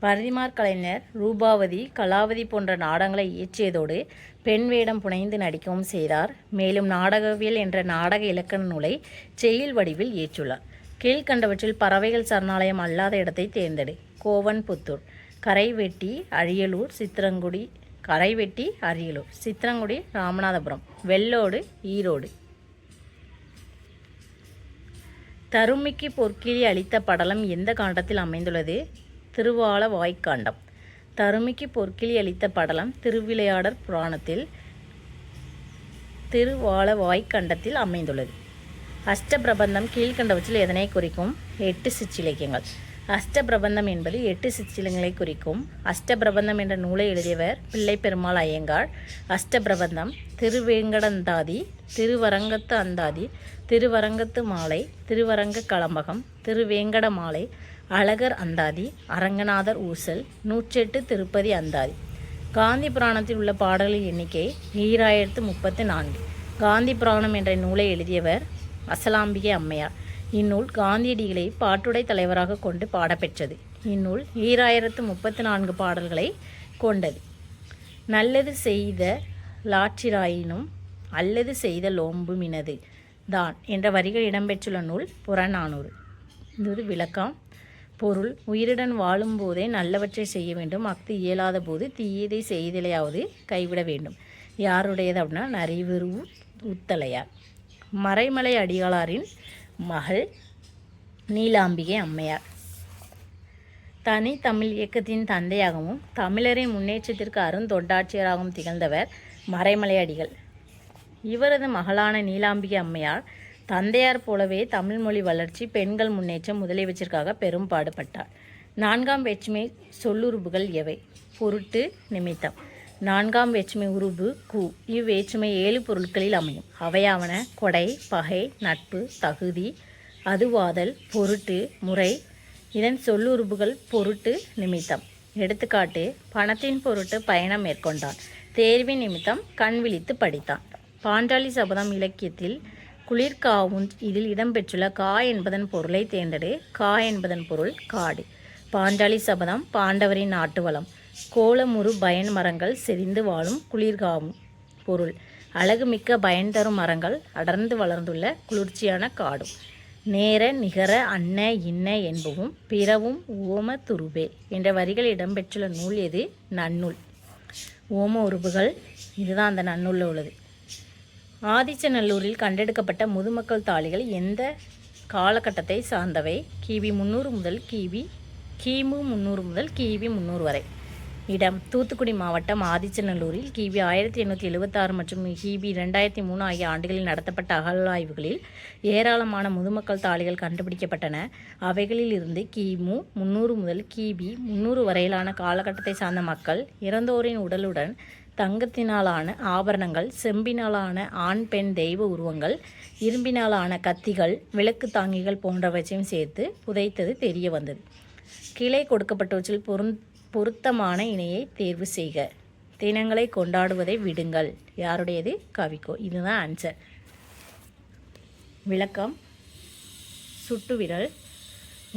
பரிதிமாற் கலைஞர் ரூபாவதி, கலாவதி போன்ற நாடகங்களை இயற்றியதோடு பெண் வேடம் புனைந்து நடிக்கவும் செய்தார். மேலும் நாடகவியல் என்ற நாடக இலக்கண நூலை செய்யுள் வடிவில் இயற்றியுள்ளார். கீழ்கண்டவற்றில் பறவைகள் சரணாலயம் அல்லாத இடத்தை தேர்ந்தெடு. கோவன்புத்தூர், கரைவெட்டி, அரியலூர், சித்திரங்குடி, ராமநாதபுரம், வெள்ளோடு, ஈரோடு. தருமிக்கு பொற்கிளி அளித்த படலம் எந்த காண்டத்தில் அமைந்துள்ளது? திருவாலவாய்க்காண்டம். தருமிக்கு பொற்கிளி அளித்த படலம் திருவிளையாடற் புராணத்தில் திருவாலவாய்க்கண்டத்தில் அமைந்துள்ளது. அஷ்டபிரபந்தம் கீழ்கண்டவற்றில் எதனை குறிக்கும்? 8 சிற்றிலக்கியங்கள். அஷ்டபிரபந்தம் என்பது 8 சிற்றிலங்களை குறிக்கும். அஷ்டபிரபந்தம் என்ற நூலை எழுதியவர் பிள்ளை பெருமாள் ஐயங்கார். அஷ்டபிரபந்தம் திருவேங்கடந்தாதி, திருவரங்கத்து அந்தாதி, திருவரங்கத்து மாலை, திருவரங்க கலம்பகம், திருவேங்கட மாலை, அழகர் அந்தாதி, அரங்கநாதர் ஊசல், 108 திருப்பதி அந்தாதி. காந்தி புராணத்தில் உள்ள பாடல்களின் எண்ணிக்கை 2034. காந்தி புராணம் என்ற நூலை எழுதியவர் அசலாம்பிகை அம்மையார். இந்நூல் காந்தியடிகளை பாட்டுடை தலைவராக கொண்டு பாடப்பெற்றது. இந்நூல் 2034 பாடல்களை கொண்டது. நல்லது செய்த லாற்றிராயினும் அல்லது செய்த லோம்புமினது தான் என்ற வரிகள் இடம்பெற்றுள்ள நூல் புறநானூறு. இது விளக்கம். பொருள்: உயிருடன் வாழும்போதே நல்லவற்றை செய்ய வேண்டும். அஃது இயலாத போது தீயதை செய்தலையாவது கைவிட வேண்டும். யாருடையது அப்படின்னா நரிவிரு உத்தலையார். மறைமலை அடிகளாரின் மகள் நீலாம்பிகை அம்மையார். தனி தமிழ் இயக்கத்தின் தந்தையாகவும் தமிழரின் முன்னேற்றத்திற்கு அருந்தொண்டாட்சியராகவும் திகழ்ந்தவர் மறைமலை அடிகள். இவரது மகளான நீலாம்பிகை அம்மையார் தந்தையார் போலவே தமிழ்மொழி வளர்ச்சி, பெண்கள் முன்னேற்றம் முதலியவற்றிற்காக பெரும் பாடுபட்டார். 4ஆம் வேற்றுமை சொல்லுறுப்புகள் எவை? பொருட்டு, நிமித்தம். 4ஆம் வேற்றுமை உருபு கு. இவ்வேற்றுமை 7 பொருட்களில் அமையும். அவையாவன: கொடை, பகை, நட்பு, தகுதி, அதுவாதல், பொருட்டு, முறை. இதன் சொல்லுறுப்புகள் பொருட்டு, நிமித்தம். எடுத்துக்காட்டு: பணத்தின் பொருட்டு பயணம் மேற்கொண்டான். தேர்வின் நிமித்தம் கண் விழித்து படித்தான். பாஞ்சாலி சபதம் இலக்கியத்தில் குளிர்காவுஞ் இதில் இடம்பெற்றுள்ள கா என்பதன் பொருளை தேர்ந்தெடு. கா என்பதன் பொருள் காடு. பாஞ்சாலி சபதம் பாண்டவரின் நாட்டு வளம். கோலமுறு பயன் மரங்கள் செறிந்து வாழும் குளிர்காவும். பொருள்: அழகுமிக்க பயன் தரும் மரங்கள் அடர்ந்து வளர்ந்துள்ள குளிர்ச்சியான காடும். நேர, நிகர, அன்ன, இன்ன என்பவும் பிறவும் ஓம துருபே என்ற வரிகள் இடம்பெற்றுள்ள நூல் எது? நன்னூல். ஓம உருபுகள் இதுதான் அந்த நன்னூலில் உள்ளது. ஆதிச்சநல்லூரில் கண்டெடுக்கப்பட்ட முதுமக்கள் தாழிகள் எந்த காலகட்டத்தை சார்ந்தவை? கிமு 300 முதல் கிபி 300 வரை. இடம்: தூத்துக்குடி மாவட்டம் ஆதிச்சநல்லூரில் கிபி 1876 மற்றும் கிபி 2003 ஆகிய ஆண்டுகளில் நடத்தப்பட்ட அகழ்வாய்வுகளில் ஏராளமான முதுமக்கள் தாழிகள் கண்டுபிடிக்கப்பட்டன. அவைகளில் இருந்து கிமு 300 முதல் கிபி 300 வரையிலான காலகட்டத்தை சார்ந்த மக்கள் இறந்தோரின் உடலுடன் தங்கத்தினாலான ஆபரணங்கள், செம்பினாலான ஆண் பெண் தெய்வ உருவங்கள், இரும்பினாலான கத்திகள், விளக்கு தாங்கிகள் போன்றவற்றையும் சேர்த்து புதைத்தது தெரிய வந்தது. கீழே கொடுக்கப்பட்டவற்றில் பொருத்தமான இணையை தேர்வு செய்க. தினங்களை கொண்டாடுவதை விடுங்கள். யாருடையது? கவிக்கோ. இதுதான் ஆன்சர். விளக்கம்: சுட்டு விரல்.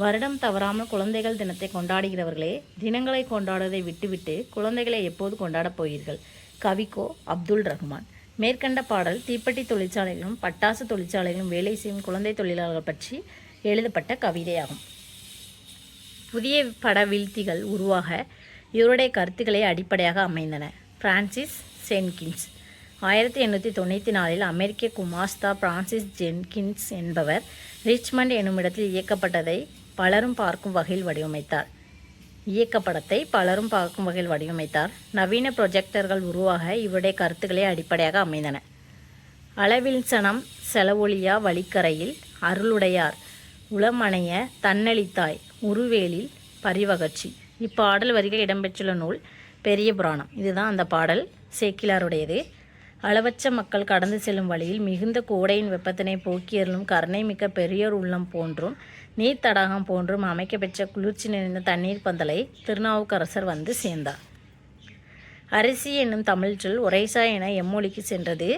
வருடம் தவறாமல் குழந்தைகள் தினத்தை கொண்டாடுகிறவர்களே, தினங்களை கொண்டாடுவதை விட்டுவிட்டு குழந்தைகளை எப்போது கொண்டாடப் போகிறீர்கள்? கவிக்கோ அப்துல் ரஹ்மான். மேற்கண்ட பாடல் தீப்பெட்டி தொழிற்சாலைகளும் பட்டாசு தொழிற்சாலைகளும் வேலை செய்யும் குழந்தை தொழிலாளர்கள் பற்றி எழுதப்பட்ட கவிதையாகும். புதிய பட வீழ்த்திகள் உருவாக இவருடைய கருத்துக்களை அடிப்படையாக அமைந்தன. Francis Jenkins. 1894 அமெரிக்க குமாஸ்தா பிரான்சிஸ் ஜென்கின்ஸ் என்பவர் ரிச்மண்ட் என்னுமிடத்தில் இயக்கப்பட்டத்தை பலரும் பார்க்கும் வகையில் வடிவமைத்தார். நவீன ப்ரொஜெக்டர்கள் உருவாக இவருடைய கருத்துக்களை அடிப்படையாக அமைந்தன. அளவில்சனம் செலவொழியா வழிக்கரையில் அருளுடையார் உளமணைய தன்னளித்தாய் உருவேலில் பரிவகட்சி. இப்பாடல் வரிகள் இடம்பெற்றுள்ள நூல் பெரிய புராணம். இதுதான் அந்த பாடல். சேக்கிலாருடையது. அளவற்ற மக்கள் கடந்து செல்லும் வழியில் மிகுந்த கோடையின் வெப்பத்தினை போக்கியருளும் கருணை மிக்க பெரியோர் உள்ளம் போன்றும் நீர்த்தடாகம் போன்றும் அமைக்கப்பெற்ற குளிர்ச்சி நிறைந்த தண்ணீர் பந்தலை திருநாவுக்கரசர் வந்து சேர்ந்தார். அரிசி என்னும் தமிழ் சொல் ஒரைசா என எம்மொழிக்கு சென்றது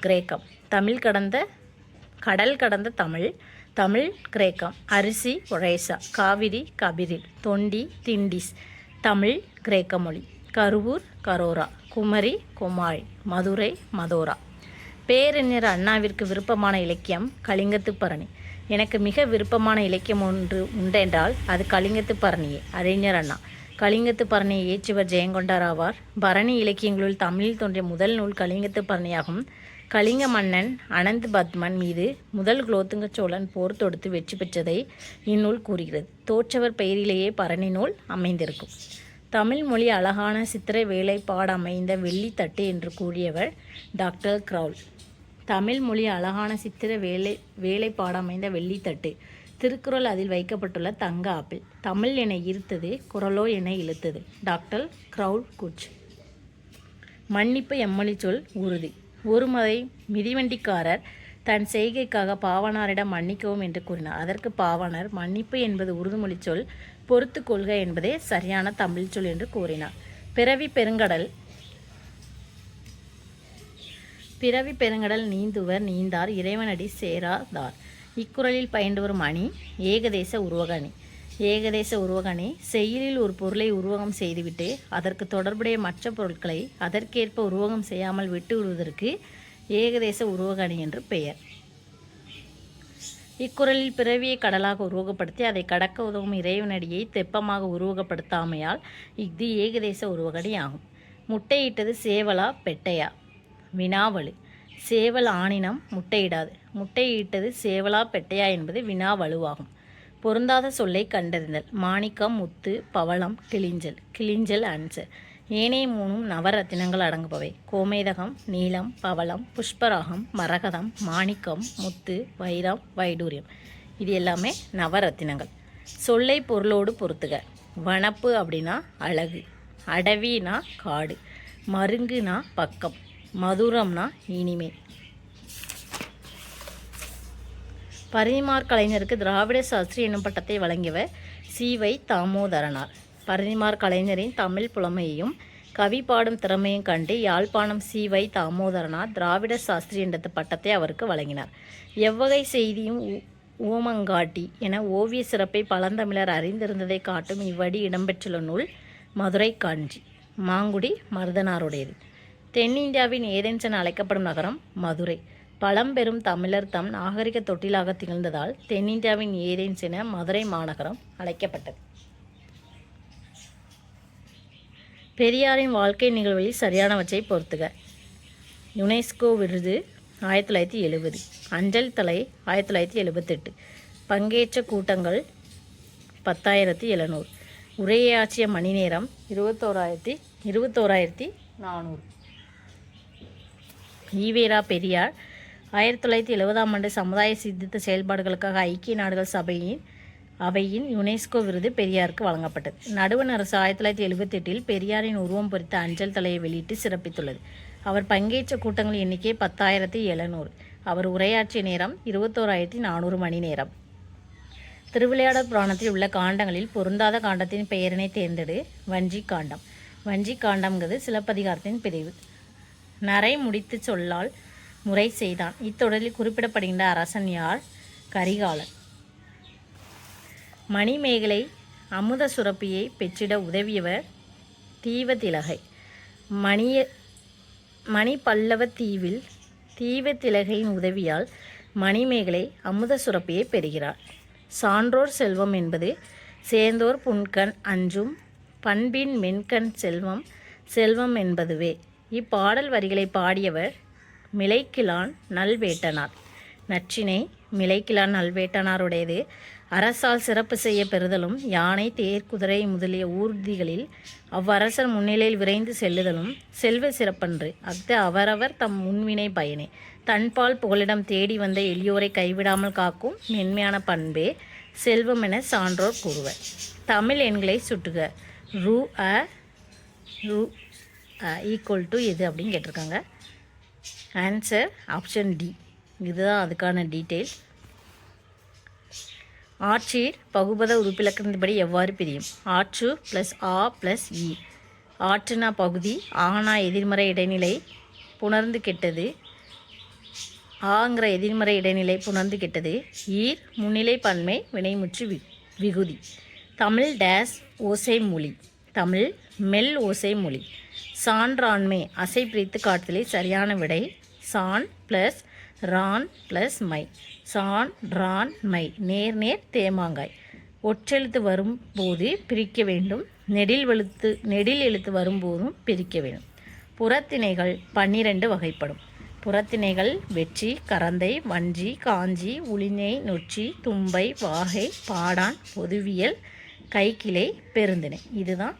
கிரேக்கம். கடல் கடந்த தமிழ் கிரேக்கம். அரிசி ஒரேசா, காவிரி கபிரில், தொண்டி திண்டிஸ் தமிழ் கிரேக்க மொழி. கருவூர் கரோரா, குமரி குமாரி, மதுரை மதோரா. பேரறிஞர் அண்ணாவிற்கு விருப்பமான இலக்கியம் கலிங்கத்து பரணி. எனக்கு மிக விருப்பமான இலக்கியம் ஒன்று உண்டென்றால் அது கலிங்கத்து பரணியே. அறிஞர் அண்ணா. கலிங்கத்து பரணியை இயற்றியவர் ஜெயங்கொண்டார் ஆவார். பரணி இலக்கியங்களுள் தமிழில் தோன்றிய முதல் நூல் கலிங்கத்து பரணியாகும். கலிங்க மன்னன் அனந்த் பத்மன் மீது முதல் குலோத்துங்க சோழன் போர் தொடுத்து வெற்றி பெற்றதை இந்நூல் கூறுகிறது. தோற்றவர் பெயரிலேயே பரணி நூல் அமைந்திருக்கும். தமிழ் மொழி அழகான சித்திர வேலைப்பாடு அமைந்த வெள்ளித்தட்டு என்று கூறியவர் டாக்டர் கிரவுல். தமிழ் மொழி அழகான சித்திர வேலைப்பாடு அமைந்த வெள்ளித்தட்டு. திருக்குறள் அதில் வைக்கப்பட்டுள்ள தங்க ஆப்பிள். தமிழ் என ஈர்த்தது, குரலோ என இழுத்தது. டாக்டர் கிரவுல் குச். மன்னிப்பு எம்மொழி சொல் உறுதி. ஒருமுறை மிதிவண்டிக்காரர் தன் செய்கைக்காக பாவாணரிடம் மன்னிக்கவும் என்று கூறினார். அதற்கு பாவாணர், மன்னிப்பு என்பது உருதுமொழி சொல், பொறுத்து கொள்க என்பதே சரியான தமிழ் சொல் என்று கூறினார். பிறவி பெருங்கடல் நீந்துவர் நீந்தார் இறைவனடி சேராதார். இக்குறளில் பயின்று வரும் அணி ஏகதேச உருவகணி. ஏகதேச உருவகணி செய்யுளில் ஒரு பொருளை உருவகம் செய்துவிட்டு அதற்கு தொடர்புடைய மற்ற பொருட்களை அதற்கேற்ப உருவகம் செய்யாமல் விட்டு விடுவதற்கு ஏகதேச உருவகணி என்று பெயர். இக்குறளில் பிறவியை கடலாக உருவகப்படுத்தி அதை கடக்க உதவும் இறைவனடியை தெப்பமாக உருவகப்படுத்தாமையால் இது ஏகதேச உருவகணி ஆகும். முட்டையிட்டது சேவலா பெட்டையா? வினாவலு. சேவல் ஆணினம் முட்டையிடாது. முட்டையிட்டது சேவலா பெட்டையா என்பது வினாவலுவாகும். பொருந்தாத சொல்லை கண்டறிந்தல். மாணிக்கம், முத்து, பவளம், கிளிஞ்சல். கிளிஞ்சல் ஆன்சர். ஏனைய 3 நவரத்தினங்கள் அடங்குபவை. கோமேதகம், நீலம், பவளம், புஷ்பராகம், மரகதம், மாணிக்கம், முத்து, வைரம், வைடூரியம். இது எல்லாமே நவரத்தினங்கள். சொல்லை பொருளோடு பொறுத்துக. வனப்பு அப்படின்னா அழகு, அடவினா காடு, மருங்குனா பக்கம், மதுரம்னா இனிமை. பரிதிமாற் கலைஞருக்கு திராவிட சாஸ்திரி என்னும் பட்டத்தை வழங்கியவர் சி.வை. தாமோதரனார். பரிதிமாற் கலைஞரின் தமிழ் புலமையையும் கவி பாடும் திறமையும் கண்டு யாழ்ப்பாணம் சி.வை. தாமோதரனார் திராவிட சாஸ்திரி என்ற பட்டத்தை அவருக்கு வழங்கினார். எவ்வகை செய்தியும் உவமங்காட்டி என ஓவிய சிறப்பை பழந்தமிழர் அறிந்திருந்ததை காட்டும் இவ்வடி இடம்பெற்றுள்ள நூல் மதுரை காஞ்சி. மாங்குடி மருதனாருடையது. தென்னிந்தியாவின் ஏதென்ஸ் என அழைக்கப்படும் நகரம் மதுரை. பழம்பெரும் தமிழர் தம் நாகரிக தொட்டிலாக திகழ்ந்ததால் தென்னிந்தியாவின் ஏதென்ஸ் என மதுரை மாநகரம் அழைக்கப்பட்டது. பெரியாரின் வாழ்க்கை நிகழ்வுகளில் சரியானவற்றை பொறுத்துக. யுனெஸ்கோ விருது 1970. அஞ்சல் தலை 1978. பங்கேற்ற கூட்டங்கள் 10,700. உரையாற்றிய மணி நேரம் 21,400. ஈவேரா பெரியார் 1970 சமுதாய சீர்திருத்த செயல்பாடுகளுக்காக ஐக்கிய நாடுகள் அவையின் யுனெஸ்கோ விருது பெரியாருக்கு வழங்கப்பட்டது. நடுவண் அரசு 1978 பெரியாரின் உருவம் பொறித்த அஞ்சல் தலையை வெளியிட்டு சிறப்பித்துள்ளது. அவர் பங்கேற்ற கூட்டங்கள் எண்ணிக்கை 10,700. அவர் உரையாற்றிய நேரம் 21,400 மணி நேரம். திருவிளையாடற் புராணத்தில் உள்ள காண்டங்களில் பொருந்தாத காண்டத்தின் பெயரினை தேர்ந்தெடு. வஞ்சி காண்டம். வஞ்சி காண்டம்ங்கிறது சிலப்பதிகாரத்தின் பிரிவு. நரை முடித்து சொல்லால் முறை செய்தான். இத்தொடரில் குறிப்பிடப்படுகின்ற அரசன் யார்? கரிகாலன். மணிமேகலை அமுத சுரப்பியை பெற்றிட உதவியவர் தீவதிலகை. மணிப்பல்லவ தீவில் தீவதிலகையின் உதவியால் மணிமேகலை அமுத சுரப்பியை பெறுகிறார். சான்றோர் செல்வம் என்பது சேர்ந்தோர் புன்கண் அஞ்சும் பண்பின் மென்கண் செல்வம் செல்வம் என்பதுவே. இப்பாடல் வரிகளை பாடியவர் மிளைக்கிழான் நல்வேட்டனார். நற்றினை மிளைக்கிழான் நல்வேட்டனாருடையது. அரசால் சிறப்பு செய்ய பெறுதலும் யானை, தேர், குதிரை முதலிய ஊர்திகளில் அவ்வரசர் முன்னிலையில் விரைந்து செல்லுதலும் செல்வ சிறப்பன்று. அஃது அவரவர் தம் முன்வினை பயனே. தன்பால் புகலிடம் தேடி வந்த எளியோரை கைவிடாமல் காக்கும் மென்மையான பண்பே செல்வம் என சான்றோர் கூறுவர். தமிழ் எண்களை சுட்டுக. ரூ ஈக்குவல் டு எது அப்படின்னு கேட்டிருக்காங்க. Answer option D. இதுதான் அதுக்கான டீட்டெயில். ஆட்சீர் பகுபத உறுப்பிலக்கணத்தின்படி எவ்வாறு பிரியும்? ஆற்று ப்ளஸ் ஆ ப்ளஸ் இ. ஆற்றுனா பகுதி, ஆனா எதிர்மறை இடைநிலை புணர்ந்து கெட்டது, ஆங்கிற எதிர்மறை இடைநிலை புணர்ந்து கெட்டது, ஈர் முன்னிலை பன்மை வினைமுற்று விகுதி. தமிழ் டேஸ் ஓசை மொழி. தமிழ் மெல் ஓசை மொழி. சான்றாண்மை அசை பிரித்து காட்டுதலே சரியான விடை. சான் ப்ளஸ் ரான் ப்ளஸ் மை. சான் ரான் மை. நேர் நேர் தேமாங்காய். ஒற்றெழுத்து வரும்போது பிரிக்க வேண்டும். நெடில் எழுத்து வரும்போதும் பிரிக்க வேண்டும். புறத்திணைகள் 12 வகைப்படும். புறத்திணைகள் வெற்றி, கரந்தை, வஞ்சி, காஞ்சி, உளிஞை, நொச்சி, தும்பை, வாகை, பாடான், பொதுவியல், கைக்கிளை, பெருந்திணை. இதுதான்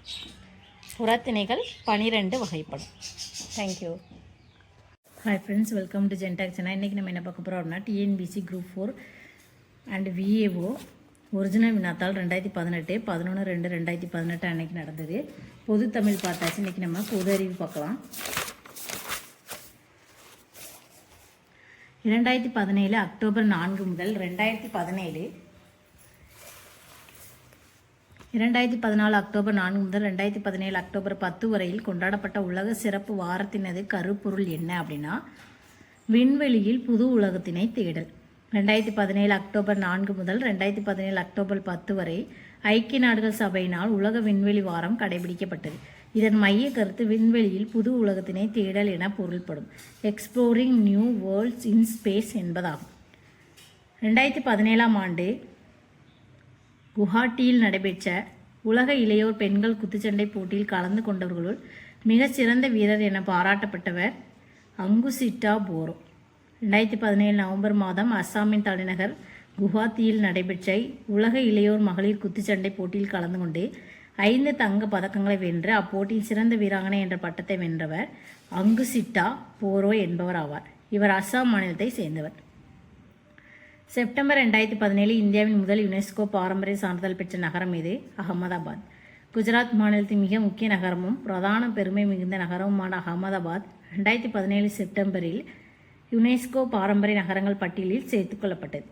புறத்திணைகள் 12 வகைப்படும். Thank you. Hi friends, welcome to ஜென்டாக் சேனல். இன்றைக்கி நம்ம என்ன பார்க்க போகிறோம் அப்படின்னா TNPSC group 4 and VAO original வினாத்தாள் 2018 11/2/2018 அன்றைக்கி நடந்தது. பொது தமிழ் பார்த்தாச்சு. இன்றைக்கி நம்ம பொது அறிவு பார்க்கலாம். 2017 அக்டோபர் 4 முதல் 2014 அக்டோபர் 4 முதல் 2017 அக்டோபர் 10 வரையில் கொண்டாடப்பட்ட உலக சிறப்பு வாரத்தினது கருப்பொருள் என்ன அப்படின்னா விண்வெளியில் புது உலகத்தினை தேடல். 2017 அக்டோபர் 4 முதல் 2017 அக்டோபர் 10 வரை ஐக்கிய நாடுகள் சபையினால் உலக விண்வெளி வாரம் கடைபிடிக்கப்பட்டது. இதன் மைய கருத்து விண்வெளியில் புது உலகத்தினை தேடல் என பொருள்படும். எக்ஸ்ப்ளோரிங் நியூ வேர்ல்ட்ஸ் இன் ஸ்பேஸ் என்பதாகும். 2017 ஆண்டு குவஹாட்டியில் நடைபெற்ற உலக இளையோர் பெண்கள் குத்துச்சண்டை போட்டியில் கலந்து கொண்டவர்களுள் மிகச்சிறந்த வீரர் என பாராட்டப்பட்டவர் அங்குசிட்டா போரோ. 2017 நவம்பர் மாதம் அஸ்ஸாமின் தலைநகர் குவஹாத்தியில் நடைபெற்ற உலக இளையோர் மகளிர் குத்துச்சண்டை போட்டியில் கலந்து கொண்டு 5 தங்கப் பதக்கங்களை வென்று அப்போட்டியின் சிறந்த வீராங்கனை என்ற பட்டத்தை வென்றவர் அங்குசிட்டா போரோ என்பவர் ஆவார். இவர் அஸ்ஸாம் மாநிலத்தை சேர்ந்தவர். செப்டம்பர் 2017 இந்தியாவின் முதல் யுனெஸ்கோ பாரம்பரிய சான்றிதழ் பெற்ற நகரம் எது? அகமதாபாத். குஜராத் மாநிலத்தின் மிக முக்கிய நகரமும் பிரதான பெருமை மிகுந்த நகரமுமான அகமதாபாத் 2017 செப்டம்பரில் யுனெஸ்கோ பாரம்பரிய நகரங்கள் பட்டியலில் சேர்த்துக் கொள்ளப்பட்டது.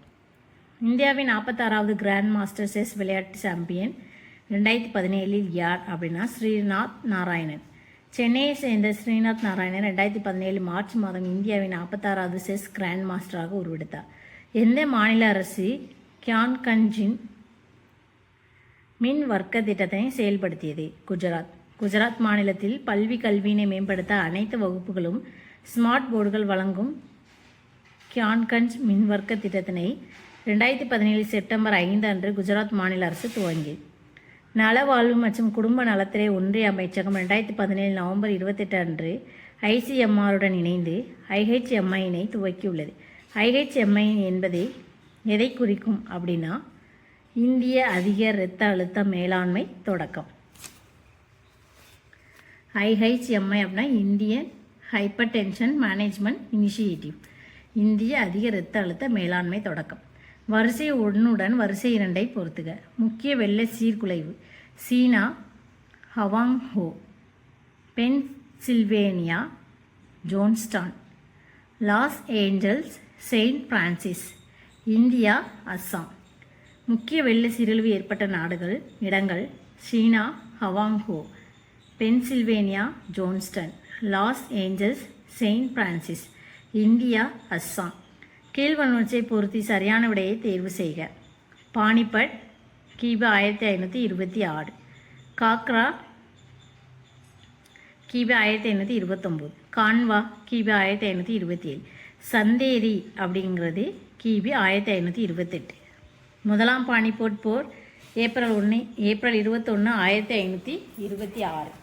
இந்தியாவின் 46வது கிராண்ட் மாஸ்டர் செஸ் விளையாட்டு சாம்பியன் 2017 யார் அப்படின்னா ஸ்ரீநாத் நாராயணன். சென்னையை சேர்ந்த ஸ்ரீநாத் நாராயணன் 2017 மார்ச் மாதம் இந்தியாவின் 46வது செஸ் கிராண்ட் மாஸ்டராக உருவெடுத்தார். எந்த மாநில அரசு கியான்கஞ்சின் மின் வர்க்க திட்டத்தை செயல்படுத்தியது? குஜராத். குஜராத் மாநிலத்தில் பல்வி கல்வியினை மேம்படுத்த அனைத்து வகுப்புகளும் ஸ்மார்ட் போர்டுகள் வழங்கும் கியான்கஞ்ச் மின் வர்க்க திட்டத்தினை 2017 செப்டம்பர் 5 அன்று குஜராத் மாநில அரசு துவங்கியது. நலவாழ்வு மற்றும் குடும்ப நலத்துறை ஒன்றிய அமைச்சகம் 2017 நவம்பர் 28 அன்று ICMR-உடன் இணைந்து IHMI-னை துவக்கியுள்ளது. IHMI என்பதை எதை குறிக்கும் அப்படின்னா இந்திய அதிக இரத்த அழுத்த மேலாண்மை தொடக்கம். IHMI அப்படின்னா Indian hyper tension management initiative, இந்திய அதிக இரத்த அழுத்த மேலாண்மை தொடக்கம். வரிசை 1 வரிசை 2 பொறுத்துக. முக்கிய வெள்ள சீர்குலைவு சீனா Hwang Ho, Pennsylvania Johnstown, Los Angeles Saint Francis, India Assam. முக்கிய வெள்ள சீரழிவு ஏற்பட்ட இடங்கள் சீனா Hwang Ho, Pennsylvania Johnstown, Los Angeles Saint Francis, India Assam. கீழ்வருவனவற்றை பொருத்தி சரியான விடையை தேர்வு செய்க. பானிபட் கிபி 1526, காக்ரா கிபி 1529, கான்வா கிபி 1527, சந்தேரி அப்படிங்கிறது கிபி 1528. முதலாம் பானிபட் போர் ஏப்ரல் 21 1526.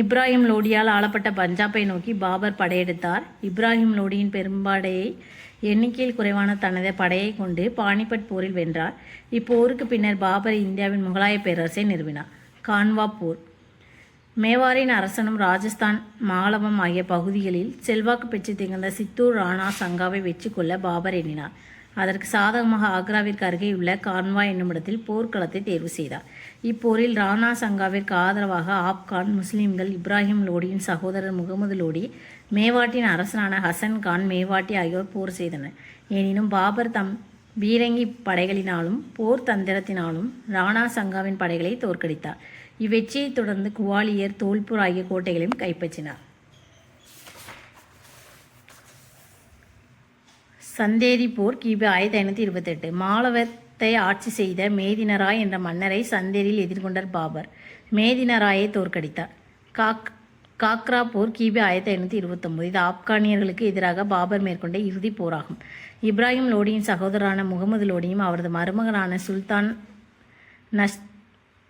இப்ராஹிம் லோடியால் ஆளப்பட்ட பஞ்சாபை நோக்கி பாபர் படையெடுத்தார். இப்ராஹிம் லோடியின் பெரும்படையை எண்ணிக்கையில் குறைவான தனது படையை கொண்டு பானிபட் போரில் வென்றார். இப்போருக்கு பின்னர் பாபர் இந்தியாவின் முகலாய பேரரசை நிறுவினார். கான்வா போர் மேவாரின் அரசனும் ராஜஸ்தான், மாலவம் ஆகிய பகுதிகளில் செல்வாக்கு பெற்று திகழ்ந்த சித்தூர் ராணா சங்காவை வெற்றி கொள்ள பாபர் எண்ணினார். அதற்கு சாதகமாக ஆக்ராவிற்கு அருகேயுள்ள கான்வா என்னுமிடத்தில் போர்க்களத்தை தேர்வு செய்தார். இப்போரில் ராணா சங்காவிற்கு ஆதரவாக ஆப்கான் முஸ்லிம்கள், இப்ராஹிம் லோடியின் சகோதரர் முகமது லோடி, மேவாட்டின் அரசனான ஹசன் கான் மேவாட்டி ஆகியோர் போர் செய்தனர். எனினும் பாபர் தம் பீரங்கி படைகளினாலும் போர் தந்திரத்தினாலும் ராணா சங்காவின் படைகளை தோற்கடித்தார். இவ்வெற்றியைத் தொடர்ந்து குவாலியர், தோல்பூர் ஆகிய கோட்டைகளையும் கைப்பற்றினார். சந்தேரி போர் கிபி 1528. மாலவத்தை ஆட்சி செய்த மேதினராய் என்ற மன்னரை சந்தேரியில் எதிர்கொண்டார் பாபர். மேதினராயை தோற்கடித்தார். காக்ரா போர் கிபி 1529. இது ஆப்கானியர்களுக்கு எதிராக பாபர் மேற்கொண்ட இறுதிப் போராகும். இப்ராஹிம் லோடியின் சகோதரரான முகமது லோடியும் அவரது மருமகனான சுல்தான்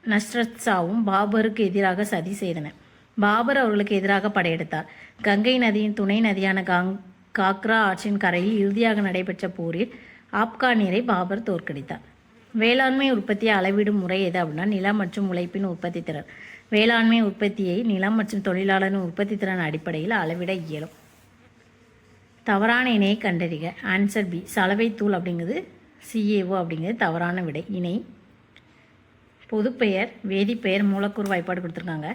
நஸ்ரத்ஷாவும் பாபருக்கு எதிராக சதி செய்தனர். பாபர் அவர்களுக்கு எதிராக படையெடுத்தார். கங்கை நதியின் துணை நதியான காக்ரா ஆற்றின் கரையில் இறுதியாக நடைபெற்ற போரில் ஆப்கானியரை பாபர் தோற்கடித்தார். வேளாண்மை உற்பத்தியை அளவிடும் முறை எது அப்படின்னா நிலம் மற்றும் உழைப்பின் உற்பத்தி திறன். வேளாண்மை உற்பத்தியை நிலம் மற்றும் தொழிலாளரின் உற்பத்தி திறன் அடிப்படையில் அளவிட இயலும். தவறான இணையை கண்டறிக. Answer B. சலவைத்தூள் அப்படிங்கிறது CaO அப்படிங்கிறது தவறான விடை. இணை பொதுப்பெயர், வேதிப்பெயர், மூலக்கூறு வாய்ப்பாடு கொடுத்துருக்காங்க.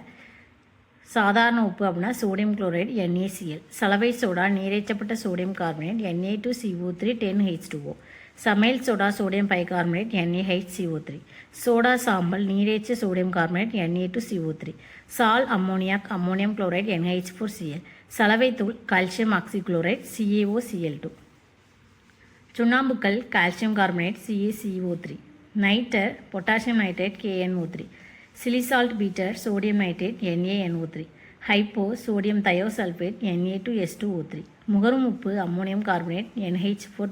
சாதாரண உப்பு அப்படின்னா சோடியம் குளோரைடு NaCl. சலவை சோடா நீரேற்றப்பட்ட சோடியம் கார்பனேட் Na2CO3 10H2O. சமையல் soda sodium bicarbonate NaHCO3. Soda சாம்பல் நீரேற்ற sodium carbonate Na2CO3. Sal ammoniac ammonium chloride NH4Cl. சலவைத்தூள் கால்சியம் ஆக்சிகுளோரைடு CaOCl2. சுண்ணாம்புக்கல் calcium carbonate CaCO3. Nitre potassium nitrate KNO3. Chile saltpetre sodium nitrate NaNO3. Hypo sodium thiosulphate Na2S2O3. முகரும் உப்பு ammonium carbonate NH4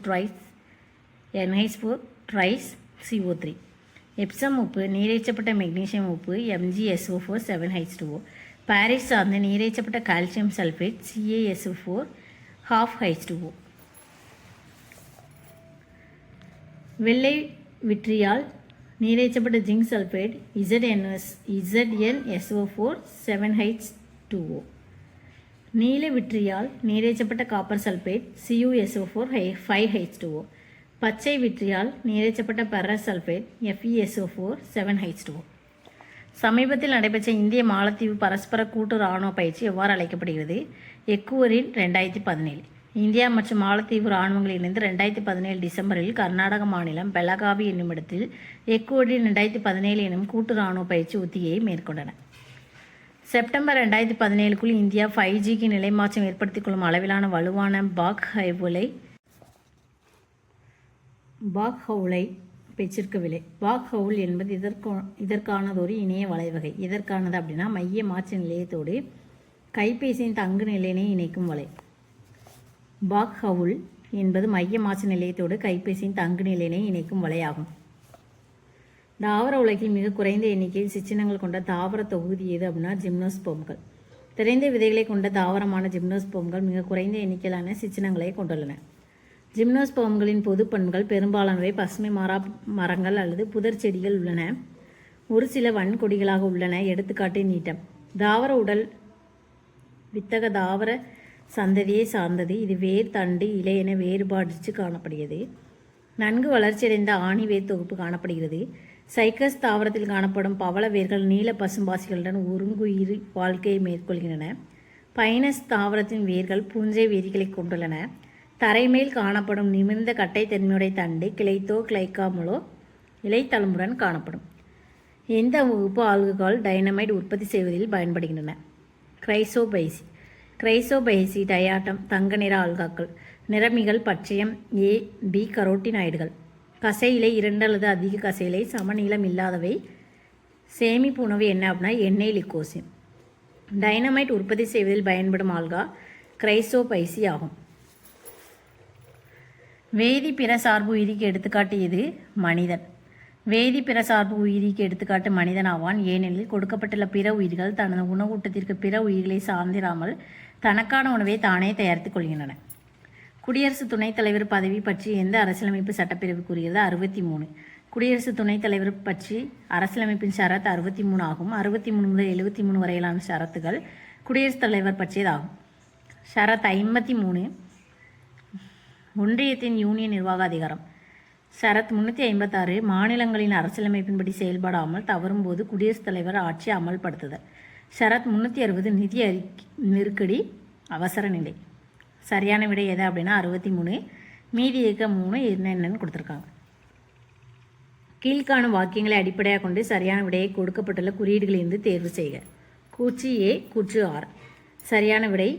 ட்ரைஸ் CO3. Epsom உப்பு நீரேற்றப்பட்ட magnesium உப்பு MgSO4 7H2O. Paris சார்ந்த நீரேற்றப்பட்ட calcium sulphate CaSO4 ½ H2O. வெள்ளை vitriol நீரேற்றப்பட்ட zinc sulphate ZnSO4 7H2O. நீல vitriol நீரேற்றப்பட்ட copper sulphate CuSO4 5H2O. பச்சை vitriol நீரேற்றப்பட்ட ferrous sulphate FeSO4 7H2O. சமீபத்தில் நடைபெற்ற இந்திய மாலத்தீவு பரஸ்பர கூட்டு இராணுவ பயிற்சி எவ்வாறு அழைக்கப்படுகிறது? எக்குவரில் 2017. இந்தியா மற்றும் மாலத்தீவு இராணுவங்கள் இணைந்து 2017 டிசம்பரில் கர்நாடக மாநிலம் பெலகாவி என்னுமிடத்தில் எக்குவரில் 2017 எனும் கூட்டு இராணுவ பயிற்சி ஒத்திகையை மேற்கொண்டன. செப்டம்பர் 2017க்குள் இந்தியா 5Gக்கு நிலைமாற்றம் ஏற்படுத்திக் கொள்ளும் அளவிலான வலுவான பாக்ஹவுலை பெற்றிருக்கவில்லை. பாக்ஹவுல் என்பது இதற்கானதொரு இணைய வலைவகை. எதற்கானது அப்படின்னா, மைய மாற்று நிலையத்தோடு கைபேசியின் தங்கு நிலையினை இணைக்கும் வலை. பாக்ஹவுல் என்பது மைய மாற்று நிலையத்தோடு கைபேசியின் தங்கு நிலையினை இணைக்கும் வலையாகும். தாவர உலகில் மிக குறைந்த எண்ணிக்கையில் சிற்றினங்கள் கொண்ட தாவர தொகுதி எது அப்படின்னா ஜிம்னோஸ்போம்கள். திரைந்த விதைகளை கொண்ட தாவரமான ஜிம்னோஸ்போம்கள் மிக குறைந்த எண்ணிக்கையிலான சிற்றினங்களை கொண்டுள்ளன. ஜிம்னோஸ்போம்களின் பொது பண்புகள் பெரும்பாலானவை பசுமை மரங்கள் அல்லது புதர் செடிகள் உள்ளன. ஒரு சில வன்கொடிகளாக உள்ளன. எடுத்துக்காட்டு நீட்டம். தாவர உடல் வித்தக தாவர சந்ததியை சார்ந்தது. இது வேர், தண்டு, இலை என வேறுபாடிச்சு காணப்படுகிறது. நன்கு வளர்ச்சியடைந்த ஆணி வேர் தொகுப்பு காணப்படுகிறது. சைக்கஸ் தாவரத்தில் காணப்படும் பவள வேர்கள் நீல பசும்பாசிகளுடன் ஒருங்குயிர் வாழ்க்கையை மேற்கொள்கின்றன. பைனஸ் தாவரத்தின் வேர்கள் பூஞ்சை வேதிகளை கொண்டுள்ளன. தரைமேல் காணப்படும் நிமிர்ந்த கட்டை தன்மையுடைய தண்டு கிளைத்தோ கிளைக்காமலோ இலைத்தளமுடன் காணப்படும். எந்த வகுப்பு ஆல்கஹால் டைனமைட் உற்பத்தி செய்வதில் பயன்படுகின்றன? கிரைசோபைசி டயாட்டம் தங்க நிற ஆல்காக்கள். நிறமிகள் பச்சையம் B கரோட்டினாய்டுகள். கசையிலை 2 அல்லது அதிக கசையிலை சமநீளம் இல்லாதவை. சேமிப்பு உணவு என்ன அப்படின்னா எண்ணெய் லிக்கோசின். டைனமைட் உற்பத்தி செய்வதில் பயன்படும் ஆல்கா கிரைசோபைசி ஆகும். வேதி பிற சார்பு உயிரிக்கு எடுத்துக்காட்டு எது? மனிதன். வேதி பிற சார்பு உயிரிக்கு எடுத்துக்காட்டு மனிதன் ஆவான். ஏனெனில் கொடுக்கப்பட்டுள்ள பிற உயிர்கள் தனது உணவூட்டத்திற்கு பிற உயிர்களை சார்ந்திராமல் தனக்கான உணவை தானே தயாரித்துக் கொள்கின்றன. குடியரசு துணைத் தலைவர் பதவி பற்றி எந்த அரசியலமைப்பு சட்டப்பிரிவு கூறுகிறது? 63. குடியரசு துணைத் தலைவர் பற்றி அரசியலமைப்பின் ஷரத் 63 ஆகும். 63 முதல் 73 வரையிலான ஷரத்துகள் குடியரசுத் தலைவர் பற்றியதாகும். ஷரத் 53 ஒன்றியத்தின் யூனியன் நிர்வாக அதிகாரம். ஷரத் 356 மாநிலங்களின் அரசியலமைப்பின்படி செயல்படாமல் தவறும்போது குடியரசுத் தலைவர் ஆட்சி அமல்படுத்துதல். ஷரத் 360 நிதி நெருக்கடி அவசர நிலை. சரியான விடை எது அப்படின்னா 63. மீதி இருக்க 3 என்னென்னு கொடுத்துருக்காங்க. கீழ்காணும் வாக்கியங்களை அடிப்படையாக கொண்டு சரியான விடையை கொடுக்கப்பட்டுள்ள குறியீடுகளிலிருந்து தேர்வு செய்க. கூற்று A, கூற்று R. சரியான விடை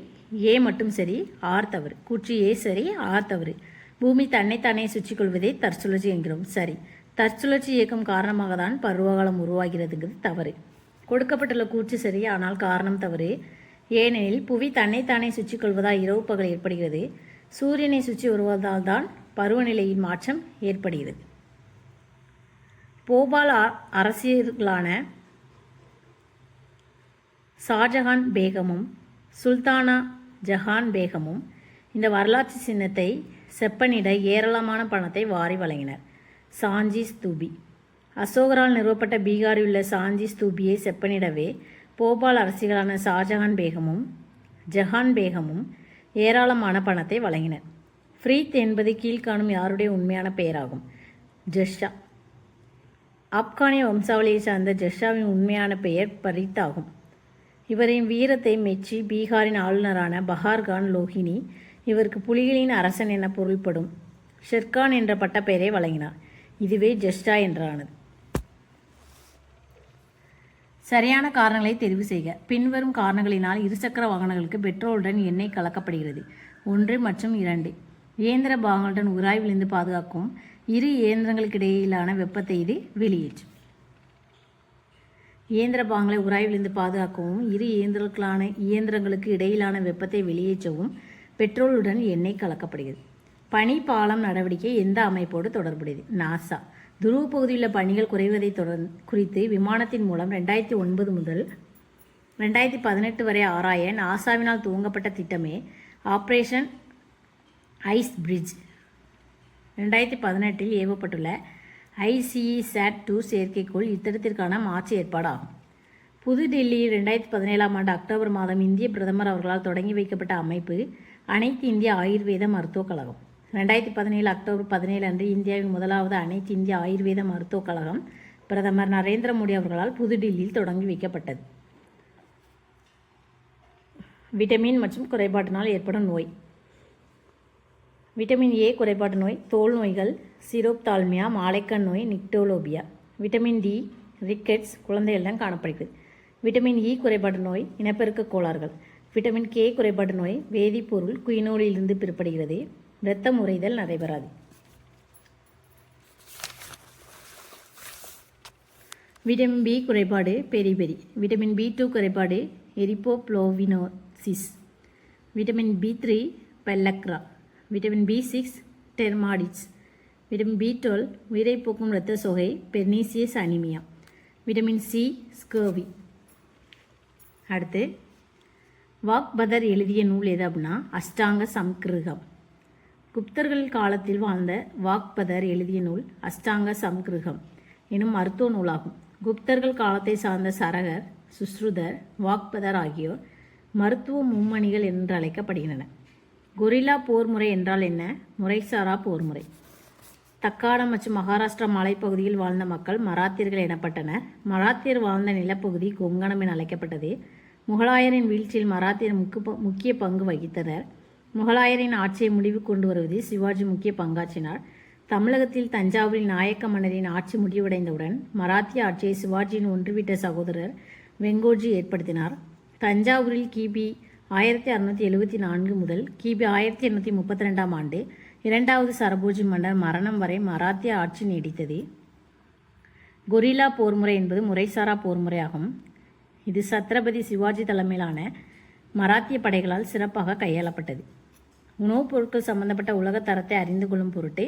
A மட்டும் சரி, R தவறு. கூற்று A சரி, R தவறு. பூமி தன்னைத்தானே சுற்றி கொள்வதை தற்சுழற்சி என்கிறோம். சரி. தற்சுழற்சி இயக்கம் காரணமாக தான் பருவகாலம் உருவாகிறதுங்கிறது தவறு. கொடுக்கப்பட்டுள்ள கூற்று சரி, ஆனால் காரணம் தவறு. ஏனெனில் புவி தன்னைத்தானே சுற்றி கொள்வதால் இரவு பகல் ஏற்படுகிறது. சூரியனை சுற்றி வருவதால் தான் பருவநிலையின் மாற்றம் ஏற்படுகிறது. போபால் அரசியர்களான ஷாஜஹான் பேகமும் சுல்தானா ஜஹான் பேகமும் இந்த வரலாற்று சின்னத்தை செப்பனிட ஏராளமான பணத்தை வாரி வழங்கினர். சாஞ்சி ஸ்தூபி. அசோகரால் நிறுவப்பட்ட பீகாரில் உள்ள சாஞ்சி ஸ்தூபியை செப்பனிடவே போபால் அரசிகளான ஷாஜஹான் பேகமும் ஜஹான் பேகமும் ஏராளமான பணத்தை வழங்கினர். ஃப்ரீத் என்பது கீழ்காணும் யாருடைய உண்மையான பெயராகும்? ஜெர்ஷா. ஆப்கானிய வம்சாவளியை சார்ந்த ஜெர்ஷாவின் உண்மையான பெயர் பரீத் ஆகும். இவரின் வீரத்தை மெச்சி பீகாரின் ஆளுநரான பஹார்கான் லோஹினி இவருக்கு புலிகளின் அரசன் என பொருள்படும் ஷெர்கான் என்ற பட்டப்பெயரை வழங்கினார். இதுவே ஜெர்ஷா என்றானது. சரியான காரணங்களை தெரிவு செய்க. பின்வரும் காரணங்களினால் இருசக்கர வாகனங்களுக்கு பெட்ரோலுடன் எண்ணெய் கலக்கப்படுகிறது. 1 மற்றும் 2. இயந்திர பாகங்களுடன் உராய்விலிருந்து பாதுகாக்கும் இரு இயந்திரங்களுக்கு இடையிலான வெப்பத்தை இது வெளியேற்றும். இயந்திர பாகங்களை உராய்விலிருந்து பாதுகாக்கவும் இரு இயந்திரங்களுக்கு இடையிலான வெப்பத்தை வெளியேற்றவும் பெட்ரோலுடன் எண்ணெய் கலக்கப்படுகிறது. பனி பாலம் நடவடிக்கை எந்த அமைப்போடு தொடர்புடையது? நாசா. துருவ பகுதியில் பனிகள் குறைவதை குறித்து விமானத்தின் மூலம் 2009 முதல் 2018 வரை ஆராய நாசாவினால் துவங்கப்பட்ட திட்டமே ஆப்ரேஷன் ஐஸ் பிரிட்ஜ். 2018 ஏவப்பட்டுள்ள ICESat-2 செயற்கைக்கோள் இத்திட்டத்திற்கான மாற்று ஏற்பாடாகும். புதுடில்லி 2017 அக்டோபர் மாதம் இந்திய பிரதமர் அவர்களால் தொடங்கி வைக்கப்பட்ட அமைப்பு அனைத்து இந்திய ஆயுர்வேத மருத்துவக் கழகம். 2017 அக்டோபர் 17 அன்று இந்தியாவின் முதலாவது அனைத்து இந்திய ஆயுர்வேத மருத்துவக் கழகம் பிரதமர் நரேந்திர மோடி அவர்களால் புதுடில்லியில் தொடங்கி வைக்கப்பட்டது. விட்டமின் மற்றும் குறைபாட்டினால் ஏற்படும் நோய். விட்டமின் ஏ குறைபாட்டு நோய், தோல் நோய்கள், சிரோப்தால்மியா, மாலைக்கண் நோய், நிக்டோலோபியா. விட்டமின் டி ரிக்கெட்ஸ் குழந்தைகளிடம் காணப்படுகிறது. விட்டமின் இ குறைபாட்டு நோய், இனப்பெருக்க கோளாறுகள். விட்டமின் கே குறைபாட்டு நோய், வேதிப்பொருள் குயினோலிலிருந்து பிறப்படுகிறது. இரத்தம் உறைதல் நடைபெறாது. விட்டமின் பி குறைபாடு பெரிபெரி. விட்டமின் B2 குறைபாடு ariboflavinosis. Vitamin B3 pellagra. Vitamin B6 dermatitis. Vitamin B12 உயிரை போக்கும் இரத்த சோகை pernicious anaemia. Vitamin C scurvy. அடுத்து வாக்பதர் எழுதிய நூல் எது அப்படின்னா அஷ்டாங்க சம்கிருகம். குப்தர்கள் காலத்தில் வாழ்ந்த வாக்பதர் எழுதிய நூல் அஷ்டாங்க சம்கிருகம் எனும் மருத்துவ நூலாகும். குப்தர்கள் காலத்தை சார்ந்த சரகர், சுஸ்ருதர், வாக்பதர் ஆகியோர் மருத்துவ மும்மணிகள் என்று அழைக்கப்படுகின்றனர். கொரில்லா போர் முறை என்றால் என்ன? முறைசாரா போர் முறை. தக்காணம் மற்றும் மகாராஷ்டிரா மலைப்பகுதியில் வாழ்ந்த மக்கள் மராத்தியர்கள் எனப்பட்டனர். மராத்தியர் வாழ்ந்த நிலப்பகுதி கொங்கணம் என அழைக்கப்பட்டது. முகலாயரின் வீழ்ச்சியில் மராத்தியர் முக்கிய பங்கு வகித்தனர். முகலாயரின் ஆட்சியை முடிவு கொண்டு வருவதில் சிவாஜி முக்கிய பங்காற்றினார். தமிழகத்தில் தஞ்சாவூரில் நாயக்க மன்னரின் ஆட்சி முடிவடைந்தவுடன் மராத்திய ஆட்சியை சிவாஜியின் ஒன்றுவிட்ட சகோதரர் வெங்கோஜி ஏற்படுத்தினார். தஞ்சாவூரில் கிபி 1674 முதல் கிபி 1832 ஆண்டு இரண்டாவது சரபோஜி மன்னர் மரணம் வரை மராத்திய ஆட்சி நீடித்தது. கொரில்லா போர்முறை என்பது முறைசாரா போர்முறையாகும். இது சத்ரபதி சிவாஜி தலைமையிலான மராத்திய படைகளால் சிறப்பாக கையாளப்பட்டது. உணவுப் பொருட்கள் சம்பந்தப்பட்ட உலக தரத்தை அறிந்து கொள்ளும் பொருட்டு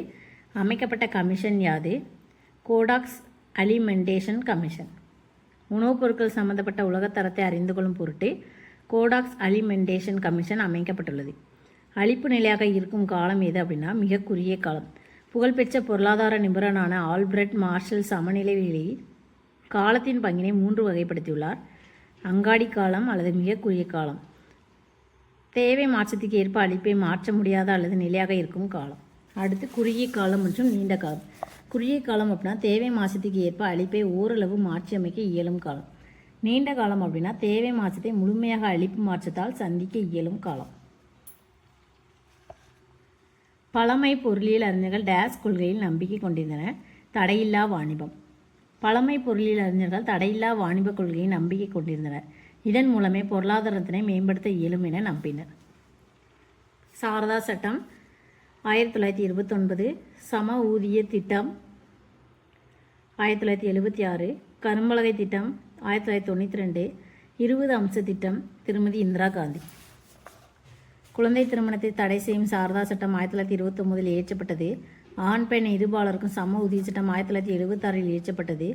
அமைக்கப்பட்ட கமிஷன் யாது? Codex Alimentarius Commission. உணவுப் பொருட்கள் சம்பந்தப்பட்ட உலகத்தரத்தை அறிந்து கொள்ளும் பொருட்டு கோடாக்ஸ் அலிமெண்டேஷன் கமிஷன் அமைக்கப்பட்டுள்ளது. அழிப்பு நிலையாக இருக்கும் காலம் எது அப்படின்னா மிக குறுகிய காலம். புகழ்பெற்ற பொருளாதார நிபுணரான ஆல்பிரட் மார்ஷல் சமநிலை வெளியில் காலத்தின் பங்கினை 3 வகைப்படுத்தியுள்ளார். அங்காடி காலம் அல்லது மிக குறுகிய காலம், தேவை மாற்றத்துக்கு ஏற்ப அழிப்பை மாற்ற முடியாத அல்லது நிலையாக இருக்கும் காலம். அடுத்து குறுகிய காலம் மற்றும் நீண்ட காலம். குறுகிய காலம் அப்படின்னா தேவை மாற்றத்துக்கு ஏற்ப அழிப்பை ஓரளவு மாற்றி அமைக்க இயலும் காலம். நீண்ட காலம் அப்படின்னா தேவை மாற்றத்தை முழுமையாக அழிப்பு மாற்றத்தால் சந்திக்க இயலும் காலம். பழமை பொருளியல் அறிஞர்கள் டேஸ் கொள்கையில் நம்பிக்கை கொண்டிருந்தனர். தடையில்லா வாணிபம். பழமை பொருளியல் அறிஞர்கள் தடையில்லா வாணிப கொள்கையை நம்பிக்கை கொண்டிருந்தனர். இதன் மூலமே பொருளாதாரத்தினை மேம்படுத்த இயலும் என நம்பினர். சாரதா சட்டம் 1929, சம ஊதிய திட்டம் 1976, கரும்பலகை திட்டம் 1992, 20 அம்ச திட்டம் திருமதி இந்திரா காந்தி. குழந்தை திருமணத்தை தடை செய்யும் சாரதா சட்டம் 1929 இயற்றப்பட்டது. ஆண் பெண் இருபாலருக்கும் சம ஊதிய சட்டம் 1976 இயற்றப்பட்டது.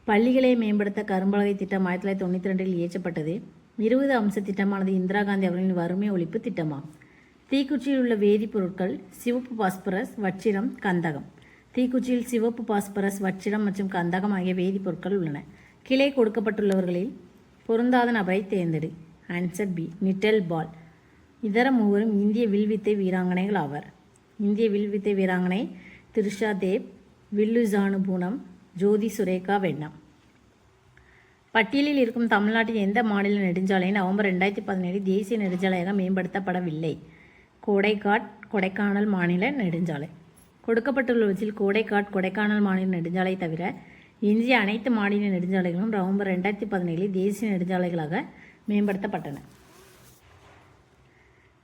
பள்ளிகளை மேம்படுத்த கரும்பலகை திட்டம் 1992 இயற்றப்பட்டது. 20 அம்ச திட்டமானது இந்திரா காந்தி அவர்களின் வறுமை ஒழிப்பு திட்டமாகும். தீக்குச்சியில் உள்ள வேதிப்பொருட்கள் சிவப்பு பாஸ்பரஸ், வச்சிரம், கந்தகம். தீக்குச்சியில் சிவப்பு பாஸ்பரஸ், வச்சிரம் மற்றும் கந்தகம் ஆகிய வேதிப்பொருட்கள் உள்ளன. கீழே கொடுக்கப்பட்டுள்ளவர்களில் பொருந்தாத நபரை தேர்ந்தெடு. ஆன்சர் பி நிட்டல் பால். இதர மூவரும் இந்திய வில்வித்தை வீராங்கனைகள் ஆவர். இந்திய வில்வித்தை வீராங்கனை திரிஷா தேவ், வில்லுஜானு பூனம், ஜோதி சுரேகா வெண்ணா. பட்டியலில் இருக்கும் தமிழ்நாட்டின் எந்த மாநில நெடுஞ்சாலை நவம்பர் 2017 தேசிய நெடுஞ்சாலையாக மேம்படுத்தப்படவில்லை? கொடைக்கானல் மாநில நெடுஞ்சாலை. கொடுக்கப்பட்டுள்ளவற்றில் கொடைக்கானல் மாநில நெடுஞ்சாலை தவிர எஞ்சிய அனைத்து மாநில நெடுஞ்சாலைகளும் நவம்பர் 2017 தேசிய நெடுஞ்சாலைகளாக மேம்படுத்தப்பட்டன.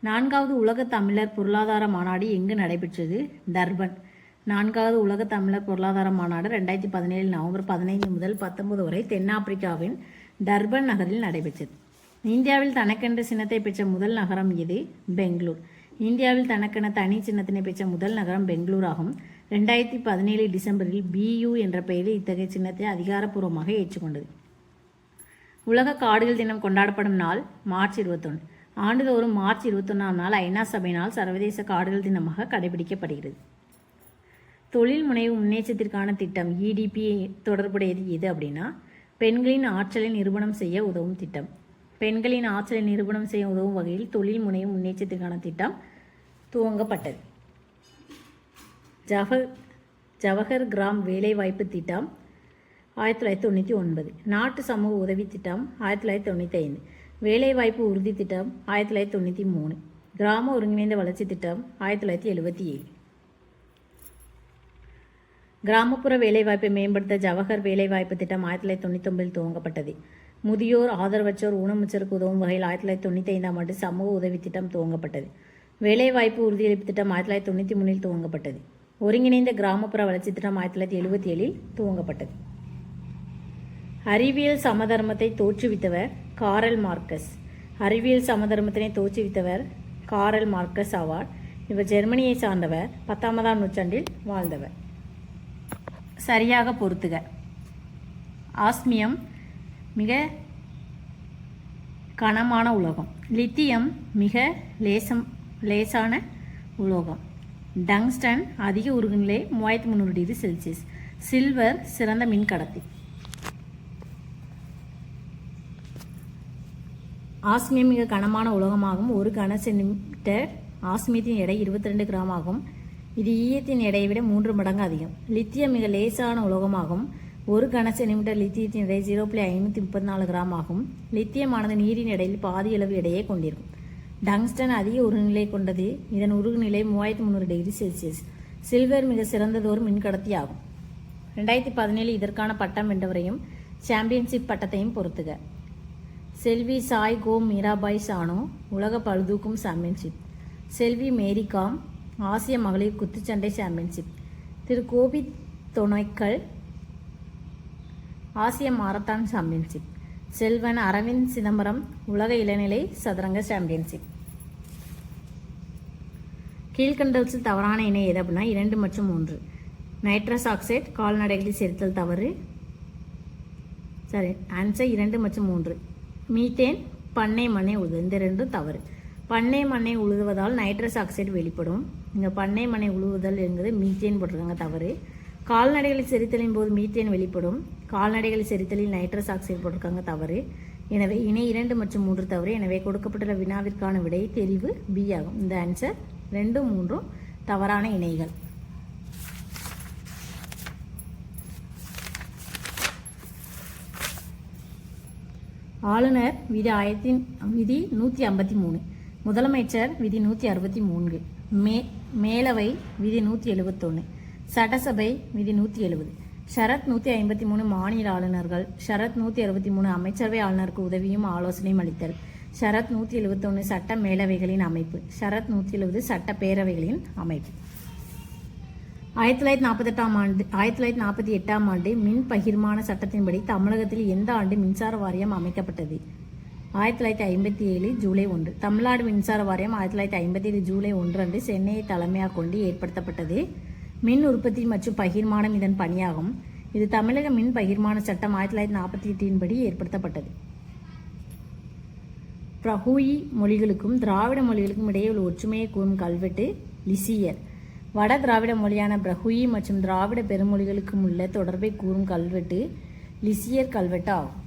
4வது உலக தமிழர் பொருளாதார மாநாடு எங்கு நடைபெற்றது? டர்பன். 4வது உலக தமிழர் பொருளாதார மாநாடு 2017 நவம்பர் 15 முதல் 19 வரை தென்னாப்பிரிக்காவின் டர்பன் நகரில் நடைபெற்றது. இந்தியாவில் தனக்கென்று சின்னத்தை பெற்ற முதல் நகரம் எது? பெங்களூர். இந்தியாவில் தனக்கென தனி சின்னத்தினை பெற்ற முதல் நகரம் பெங்களூர் ஆகும். 2017 டிசம்பரில் BU என்ற பெயரில் இத்தகைய சின்னத்தை அதிகாரப்பூர்வமாக ஏற்றுக்கொண்டது. உலக காடுகள் தினம் கொண்டாடப்படும் நாள் மார்ச் 21. ஆண்டுதோறும் மார்ச் 21ஆம் நாள் ஐநா சபையினால் சர்வதேச காடுகள் தினமாக கடைபிடிக்கப்படுகிறது. தொழில் முனைவு முன்னேற்றத்திற்கான திட்டம் EDP தொடர்புடையது எது அப்படின்னா பெண்களின் ஆற்றலை நிரூபணம் செய்ய உதவும் திட்டம். பெண்களின் ஆற்றலை நிரூபணம் செய்ய உதவும் வகையில் தொழில் முனைவு முன்னேற்றத்திற்கான திட்டம் துவங்கப்பட்டது. ஜவஹர் கிராம் வேலைவாய்ப்பு திட்டம் 1999. நாட்டு சமூக உதவி திட்டம் 1995. வேலைவாய்ப்பு உறுதி திட்டம் 1993. கிராம ஒருங்கிணைந்த வளர்ச்சி திட்டம் 1977. கிராமப்புற வேலைவாய்ப்பை மேம்படுத்த ஜவஹர் வேலைவாய்ப்பு திட்டம் 1999 துவங்கப்பட்டது. முதியோர், ஆதரவற்றோர், ஊனமுற்றோருக்கு உதவும் வகையில் 1995ஆம் ஆண்டு சமூக உதவி திட்டம் துவங்கப்பட்டது. வேலைவாய்ப்பு உறுதியளிப்பு திட்டம் 1993 துவங்கப்பட்டது. ஒருங்கிணைந்த கிராமப்புற வளர்ச்சி திட்டம் 1977 துவங்கப்பட்டது. அறிவியல் சமதர்மத்தை தோற்றுவித்தவர் காரல் மார்க்கஸ். அறிவியல் சமதர்மத்தினை தோற்றுவித்தவர் காரல் மார்க்கஸ் ஆவார். இவர் ஜெர்மனியை சார்ந்தவர். 19ஆம் நூற்றாண்டில் வாழ்ந்தவர். சரியாக பொறுத்துக. ஆஸ்மியம் மிக கனமான உலோகம். லித்தியம் மிக லேசான உலோகம். டங்ஸ்டன் அதிக உருகுநிலை 3300 டிகிரி செல்சியஸ். சில்வர் சிறந்த மின் கடத்தி. ஆஸ்மியம் மிக கனமான உலோகமாகும். ஒரு கன சென்டிமீட்டர் ஆஸ்மியத்தின் எடை 22 கிராம் ஆகும். இது ஈயத்தின் எடையை விட 3 மடங்கு அதிகம். லித்தியம் மிக லேசான உலோகமாகும். ஒரு கன சென்டிமீட்டர் லித்தியத்தின் எடை 0.534 கிராம் ஆகும். லித்தியமானது நீரின் எடையில் பாதியளவு எடையை கொண்டிருக்கும். டங்ஸ்டன் அதிக உருகுநிலை கொண்டது. இதன் உருகுநிலை 3300 டிகிரி செல்சியஸ். சில்வர் மிக சிறந்ததொரு மின்கடத்தி ஆகும். 2017 இதற்கான பட்டம் வென்றவரையும் சாம்பியன்ஷிப் பட்டத்தையும் பொறுத்துக. செல்வி சாய் கோம் மீராபாய் சானு உலக பளுதூக்கும் சாம்பியன்ஷிப். செல்வி மேரிகாம் ஆசிய மகளிர் குத்துச்சண்டை சாம்பியன்ஷிப். திரு கோபி தொனைக்கல் ஆசிய மாரத்தான் சாம்பியன்ஷிப். செல்வன் அரவிந்த் சிதம்பரம் உலக இளநிலை சதுரங்க சாம்பியன்ஷிப். கீழ்கண்டவற்றில் தவறான இணை எது அப்படின்னா 2 மற்றும் 3. நைட்ரஸ் ஆக்சைடு கால்நடைகளில் செரித்தல் தவறு. சரி, ஆன்சர் 2 மற்றும் 3. மீத்தேன் பண்ணை மண்ணை உழுது, இந்த 2 தவறு. பண்ணை மண்ணை உழுதுவதால் நைட்ரஸ் ஆக்சைடு வெளிப்படும். இங்கே பண்ணை மண்ணை உழுவுதல் என்பது மீத்தேன் போட்டிருக்காங்க, தவறு. கால்நடைகளை செரித்தலின் போது மீத்தேன் வெளிப்படும். கால்நடைகளை செரித்தலில் நைட்ரஸ் ஆக்சைடு போட்டிருக்காங்க, தவறு. எனவே இணை 2 மற்றும் 3 தவறு. எனவே கொடுக்கப்பட்டுள்ள வினாவிற்கான விடை தெரிவு பி ஆகும். இந்த ஆன்சர் 2, 3 தவறான இணைகள். ஆளுநர் விதி 153. முதலமைச்சர் விதி 163. மேலவை விதி 171. சட்டசபை விதி 170. ஷரத் 153 மாநில ஆளுநர்கள். ஷரத் 163 அமைச்சரவை ஆளுநருக்கு உதவியும் ஆலோசனையும் அளித்தல். ஷரத் 171 சட்ட மேலவைகளின் அமைப்பு. ஷரத் 170 சட்ட பேரவைகளின் அமைப்பு. 1948ஆம் ஆண்டு மின் பகிர்மான சட்டத்தின்படி தமிழகத்தில் எந்த ஆண்டு மின்சார வாரியம் அமைக்கப்பட்டது? 1957 ஜூலை 1. தமிழ்நாடு மின்சார வாரியம் 1957 ஜூலை 1 அன்று சென்னையை தலைமையாக கொண்டு ஏற்படுத்தப்பட்டது. மின் உற்பத்தி மற்றும் பகிர்மானம் இதன் பணியாகும். இது தமிழக மின் பகிர்மான சட்டம் 1948 படி ஏற்படுத்தப்பட்டது. பிரஹூயி மொழிகளுக்கும் திராவிட மொழிகளுக்கும் இடையே உள்ள ஒற்றுமையை கூறும் கல்வெட்டு லிசியர். வட திராவிட மொழியான பிரஹூயி மற்றும் திராவிட பெருமொழிகளுக்கும் உள்ள தொடர்பை கூறும் கல்வெட்டு லிசியர் கல்வெட்டு ஆகும்.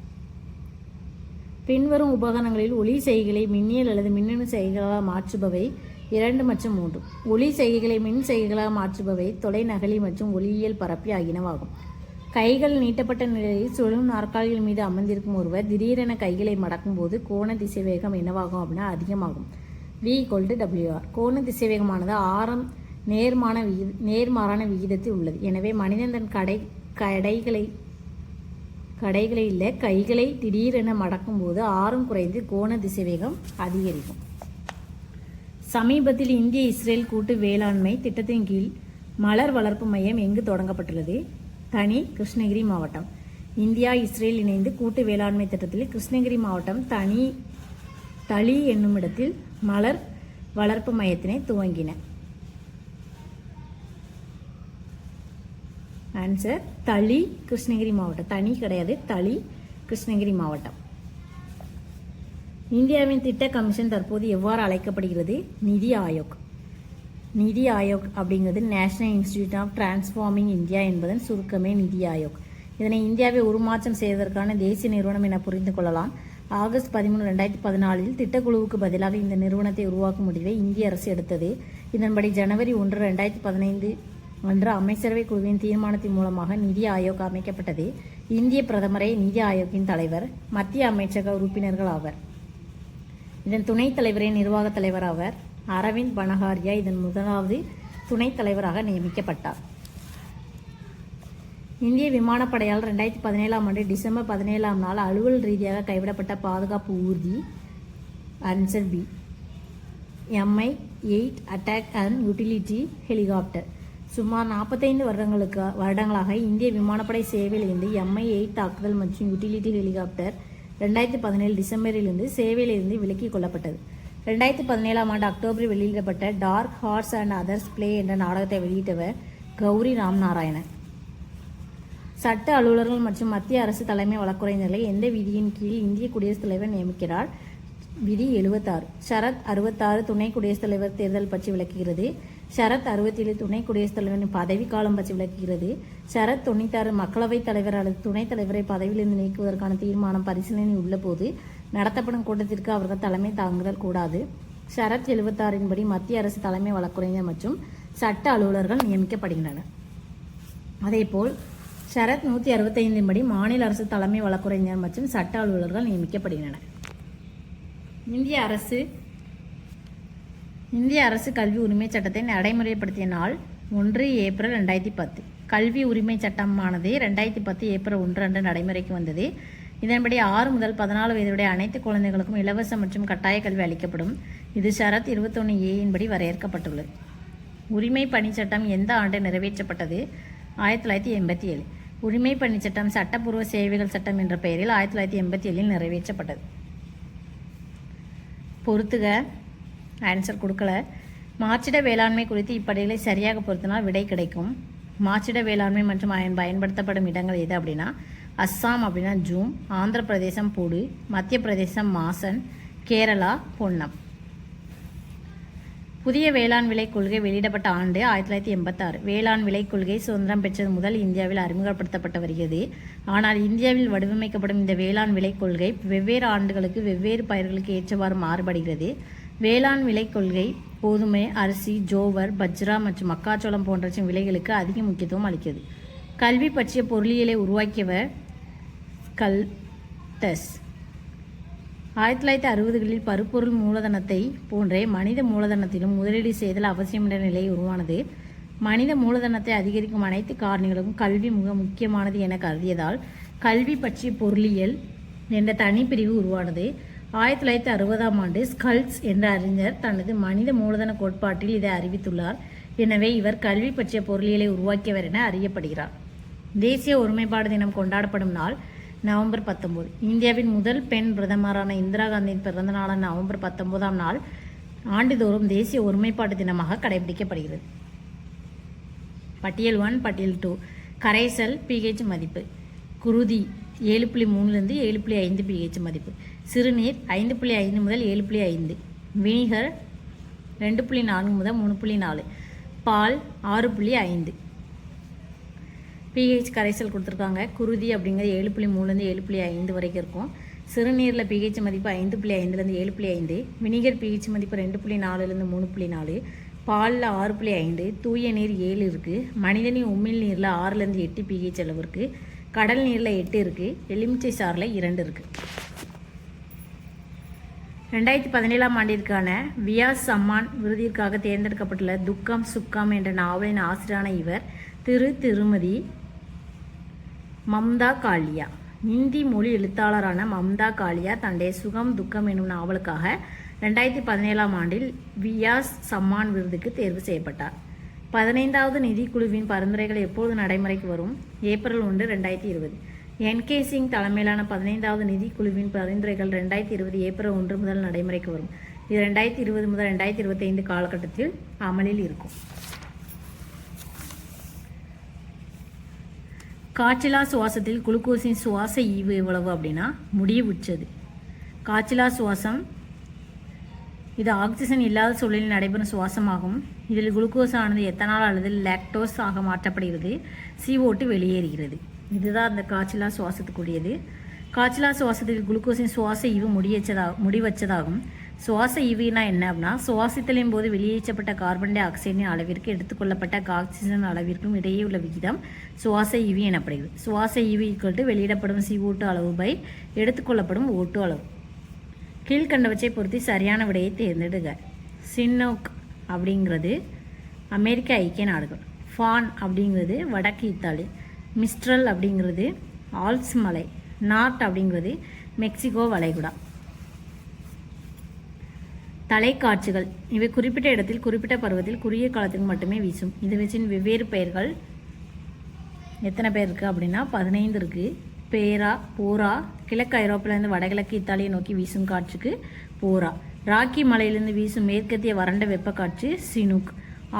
பின்வரும் உபகரணங்களில் ஒலி செய்கைகளை மின்னியல் அல்லது மின்னணு செய்கைகளாக மாற்றுபவை 2 மற்றும் 3. ஒலி செய்கைகளை மின் செய்கைகளாக மாற்றுபவை தொலைநகலி மற்றும் ஒலியியல் பரப்பி ஆகியனவாகும். கைகள் நீட்டப்பட்ட நிலையில் சுழலும் நாற்காலிகள் மீது அமர்ந்திருக்கும் ஒருவர் திடீரென கைகளை மடக்கும் போது கோண திசைவேகம் என்னவாகும் அப்படின்னா அதிகமாகும். V=WR. கோண திசைவேகமானது ஆரம் நேர்மாறான விகிதத்தில் உள்ளது. எனவே மனிதன் தன் கைகளை திடீரென மடக்கும் போது ஆரம் குறைந்து கோண திசைவேகம் அதிகரிக்கும். சமீபத்தில் இந்திய இஸ்ரேல் கூட்டு வேளாண்மை திட்டத்தின் கீழ் மலர் வளர்ப்பு மையம் எங்கு தொடங்கப்பட்டுள்ளது? தனி கிருஷ்ணகிரி மாவட்டம். இந்தியா இஸ்ரேல் இணைந்து கூட்டு வேளாண்மை திட்டத்தில் கிருஷ்ணகிரி மாவட்டம் தளி என்னும் இடத்தில் மலர் வளர்ப்பு மையத்தினை துவங்கின. ஆன்சர் தளி கிருஷ்ணகிரி மாவட்டம். தனி கிடையாது, தளி கிருஷ்ணகிரி மாவட்டம். இந்தியாவின் திட்ட கமிஷன் தற்போது எவ்வாறு அழைக்கப்படுகிறது? நிதி ஆயோக். நிதி ஆயோக் அப்படிங்கிறது National Institute of Transforming India என்பதன் சுருக்கமே நிதி ஆயோக். இதனை இந்தியாவை உருமாற்றம் செய்வதற்கான தேசிய நிறுவனம் என புரிந்து கொள்ளலாம். ஆகஸ்ட் 13, 2014 திட்டக்குழுவுக்கு பதிலாக இந்த நிறுவனத்தை உருவாக்கும் முடிவை இந்திய அரசு எடுத்தது. இதன்படி ஜனவரி 1, 2015 அன்று அமைச்சரவை குழுவின் தீர்மானத்தின் மூலமாக நிதி ஆயோக் அமைக்கப்பட்டது. இந்திய பிரதமரே நிதி ஆயோக்கின் தலைவர். மத்திய அமைச்சக உறுப்பினர்கள் ஆவர். இதன் துணைத் தலைவரே நிர்வாக தலைவர் ஆவர். அரவிந்த் பனகாரியா இதன் முதலாவது துணைத் தலைவராக நியமிக்கப்பட்டார். இந்திய விமானப்படையால் 2017 டிசம்பர் 17 அலுவல் ரீதியாக கைவிடப்பட்ட பாதுகாப்பு ஊர்தி answer B MI-8 attack and utility helicopter. சுமார் 45 வருடங்களாக இந்திய விமானப்படை சேவையிலிருந்து MI-8 தாக்குதல் மற்றும் யூட்டிலிட்டி ஹெலிகாப்டர் 2017 டிசம்பரிலிருந்து சேவையிலிருந்து விலக்கிக் கொள்ளப்பட்டது. 2017 அக்டோபரில் வெளியிடப்பட்ட dark horse and others play என்ற நாடகத்தை வெளியிட்டவர் கௌரி ராம்நாராயணன். சட்ட அலுவலர்கள் மற்றும் மத்திய அரசு தலைமை வழக்குரைஞர்களை எந்த விதியின் கீழ் இந்திய குடியரசுத் தலைவர் நியமிக்கிறார்? விதி 76. ஷரத் 66 துணை குடியரசுத் தலைவர் தேர்தல் பற்றி விளக்குகிறது. ஷரத் 67 துணை குடியரசுத் தலைவரின் பதவிக்காலம் பற்றி விளக்குகிறது. ஷரத் 96 மக்களவைத் தலைவர் அல்லது துணைத் தலைவரை பதவியிலிருந்து நீக்குவதற்கான தீர்மானம் பரிசீலனை உள்ள போது நடத்தப்படும் கூட்டத்திற்கு அவர்கள் தலைமை தாங்குதல் கூடாது. ஷரத் 76 படி மத்திய அரசு தலைமை வழக்குரைஞர் மற்றும் சட்ட அலுவலர்கள் நியமிக்கப்படுகின்றனர். அதேபோல் ஷரத் 165 படி மாநில அரசு தலைமை வழக்குரைஞர் மற்றும் சட்ட அலுவலர்கள் நியமிக்கப்படுகின்றனர். இந்திய அரசு கல்வி உரிமை சட்டத்தை நடைமுறைப்படுத்திய நாள் 1 ஏப்ரல் 2010. கல்வி உரிமை சட்டமானது 2010 ஏப்ரல் 1 அன்று நடைமுறைக்கு வந்தது. இதன்படி 6 முதல் 14 வயதுடைய அனைத்து குழந்தைகளுக்கும் இலவச மற்றும் கட்டாய கல்வி அளிக்கப்படும். இது ஷரத் 21A படி வரையறுக்கப்பட்டுள்ளது. உரிமை பணிச்சட்டம் எந்த ஆண்டு நிறைவேற்றப்பட்டது? 1987. உரிமை பணிச்சட்டம் சட்டப்பூர்வ சேவைகள் சட்டம் என்ற பெயரில் 1987 நிறைவேற்றப்பட்டது. பொறுத்துக. ஆன்சர் கொடுக்கல. மாற்றிட வேளாண்மை குறித்து இப்படிகளை சரியாக பொருத்தினால் விடை கிடைக்கும். மாற்றிட வேளாண்மை மற்றும் பயன்படுத்தப்படும் இடங்கள் எது அப்படின்னா அஸ்ஸாம் அப்படின்னா ஜூம், ஆந்திர பிரதேசம் பூடு, மத்திய பிரதேசம் மாசன், கேரளா பொன்னம். புதிய வேளாண் விலை கொள்கை வெளியிடப்பட்ட ஆண்டு 1986. வேளாண் விலை கொள்கை சுதந்திரம் பெற்றது முதல் இந்தியாவில் அறிமுகப்படுத்தப்பட்டு வருகிறது. ஆனால் இந்தியாவில் வடிவமைக்கப்படும் இந்த வேளாண் விலை கொள்கை வெவ்வேறு ஆண்டுகளுக்கு வெவ்வேறு பயிர்களுக்கு ஏற்றவாறு மாறுபடுகிறது. வேளாண் விலை கொள்கை கோதுமை, அரிசி, ஜோவர், பஜ்ரா மற்றும் மக்காச்சோளம் போன்றவற்றின் விலைகளுக்கு அதிக முக்கியத்துவம் அளிக்கிறது. கல்வி பற்றிய பொருளியலை உருவாக்கியவர் கல்டஸ். 1960களில் பருப்பொருள் மூலதனத்தை போன்றே மனித மூலதனத்திலும் முதலீடு செய்தல் அவசியம் என்ற நிலை உருவானது. மனித மூலதனத்தை அதிகரிக்கும் அனைத்து காரணிகளுக்கும் கல்வி மிக முக்கியமானது என கருதியதால் கல்வி பற்றிய பொருளியல் என்ற தனிப்பிரிவு உருவானது. 1960 ஸ்கல்ட்ஸ் என்ற அறிஞர் தனது மனித மூலதன கோட்பாட்டில் இதை அறிவித்துள்ளார். எனவே இவர் கல்வி பற்றிய பொருளியலை உருவாக்கியவர் என அறியப்படுகிறார். தேசிய ஒருமைப்பாடு தினம் கொண்டாடப்படும் நாள் நவம்பர் 19. இந்தியாவின் முதல் பெண் பிரதமரான இந்திரா காந்தியின் பிறந்த நாளான நவம்பர் 19 ஆண்டுதோறும் தேசிய ஒருமைப்பாடு தினமாக கடைபிடிக்கப்படுகிறது. பட்டியல் 1, பட்டியல் 2. கரைசல் pH மதிப்பு. குருதி 7.3 7.5 pH மதிப்பு. சிறுநீர் 5.5 முதல் 7.5. வினிகர் 2.4 முதல் 3.4. பால் 6.5. pH கரைசல் கொடுத்துருக்காங்க. குருதி அப்படிங்கிறது 7.3 7.5 வரைக்கும் இருக்கும். சிறுநீரில் pH மதிப்பு 5.5 7.5. வினிகர் pH மதிப்பு 2.4 3.4. பாலில் 6.5. தூய நீர் 7 இருக்குது. மனிதனின் உமிழ் நீரில் 6 8 pH அளவு இருக்குது. கடல் நீரில் 8 இருக்குது. எலுமிச்சை சாறில் 2 இருக்குது. 2017 ஆண்டிற்கான வியாஸ் சம்மான் விருதிற்காக தேர்ந்தெடுக்கப்பட்டுள்ள துக்கம் சுக்கம் என்ற நாவலின் ஆசிரியரான இவர் திருமதி மம்தா காலியா. இந்தி மொழி எழுத்தாளரான மம்தா காலியா தன்னுடைய சுகம் துக்கம் என்னும் நாவலுக்காக 2017 ஆண்டில் வியாஸ் சம்மான் விருதுக்கு தேர்வு செய்யப்பட்டார். 15வது நிதிக்குழுவின் பரிந்துரைகள் எப்போது நடைமுறைக்கு வரும்? ஏப்ரல் 1, 2020. NK சிங் தலைமையிலான 15வது நிதிக்குழுவின் பரிந்துரைகள் 2020 ஏப்ரல் 1 முதல் நடைமுறைக்கு வரும். இது 2020 முதல் 2025 காலகட்டத்தில் அமலில் இருக்கும். காய்ச்சலா சுவாசத்தில் குளுக்கோஸின் சுவாச ஈவு எவ்வளவு அப்படின்னா முடிவுற்றது. காய்ச்சலா சுவாசம் இது ஆக்சிஜன் இல்லாத சூழலில் நடைபெறும் சுவாசமாகும். இதில் குளுக்கோஸ் ஆனது எத்தனால் அல்லது லாக்டோஸ் ஆக மாற்றப்படுகிறது. CO2 வெளியேறுகிறது. இதுதான் அந்த காய்ச்சலா சுவாசத்துக்குரியது. காய்ச்சலா சுவாசத்தில் குளுக்கோஸின் சுவாச ஈவு முடிவற்றதாகும். சுவாச ஈவுனா என்ன அப்படின்னா, சுவாசித்தலின் போது வெளியேற்றப்பட்ட கார்பன் டை ஆக்சைடின் அளவிற்கு எடுத்துக்கொள்ளப்பட்ட ஆக்சிஜன் அளவிற்கும் இடையே உள்ள விகிதம் சுவாச ஈவு எனப்படுகிறது. சுவாச ஈவு வெளியிடப்படும் CO2 அளவு பை எடுத்துக்கொள்ளப்படும் O2 அளவு. கீழ்கண்டவற்றை பொறுத்து சரியான விடையை தேர்ந்தெடுக. சின்னோக் அப்படிங்கிறது அமெரிக்க ஐக்கிய நாடுகள். ஃபான் அப்படிங்கிறது வடக்கு இத்தாலி. மிஸ்ட்ரல் அப்படிங்கிறது ஆல்ப்ஸ் மலை. நார்ட் அப்படிங்கிறது மெக்சிகோ வளைகுடா. தலைக்காட்சிகள் இவை குறிப்பிட்ட இடத்தில் குறிப்பிட்ட பருவத்தில் குறுகிய காலத்துக்கு மட்டுமே வீசும். இது வச்சின் வெவ்வேறு பெயர்கள் எத்தனை பேர் இருக்குது அப்படின்னா 15 இருக்குது. பேரா, போரா. கிழக்கு ஐரோப்பிலேருந்து வடகிழக்கு இத்தாலியை நோக்கி வீசும் காற்றுக்கு போரா. ராக்கி மலையிலிருந்து வீசும் மேற்கத்திய வறண்ட வெப்பக்காற்று சினுக்.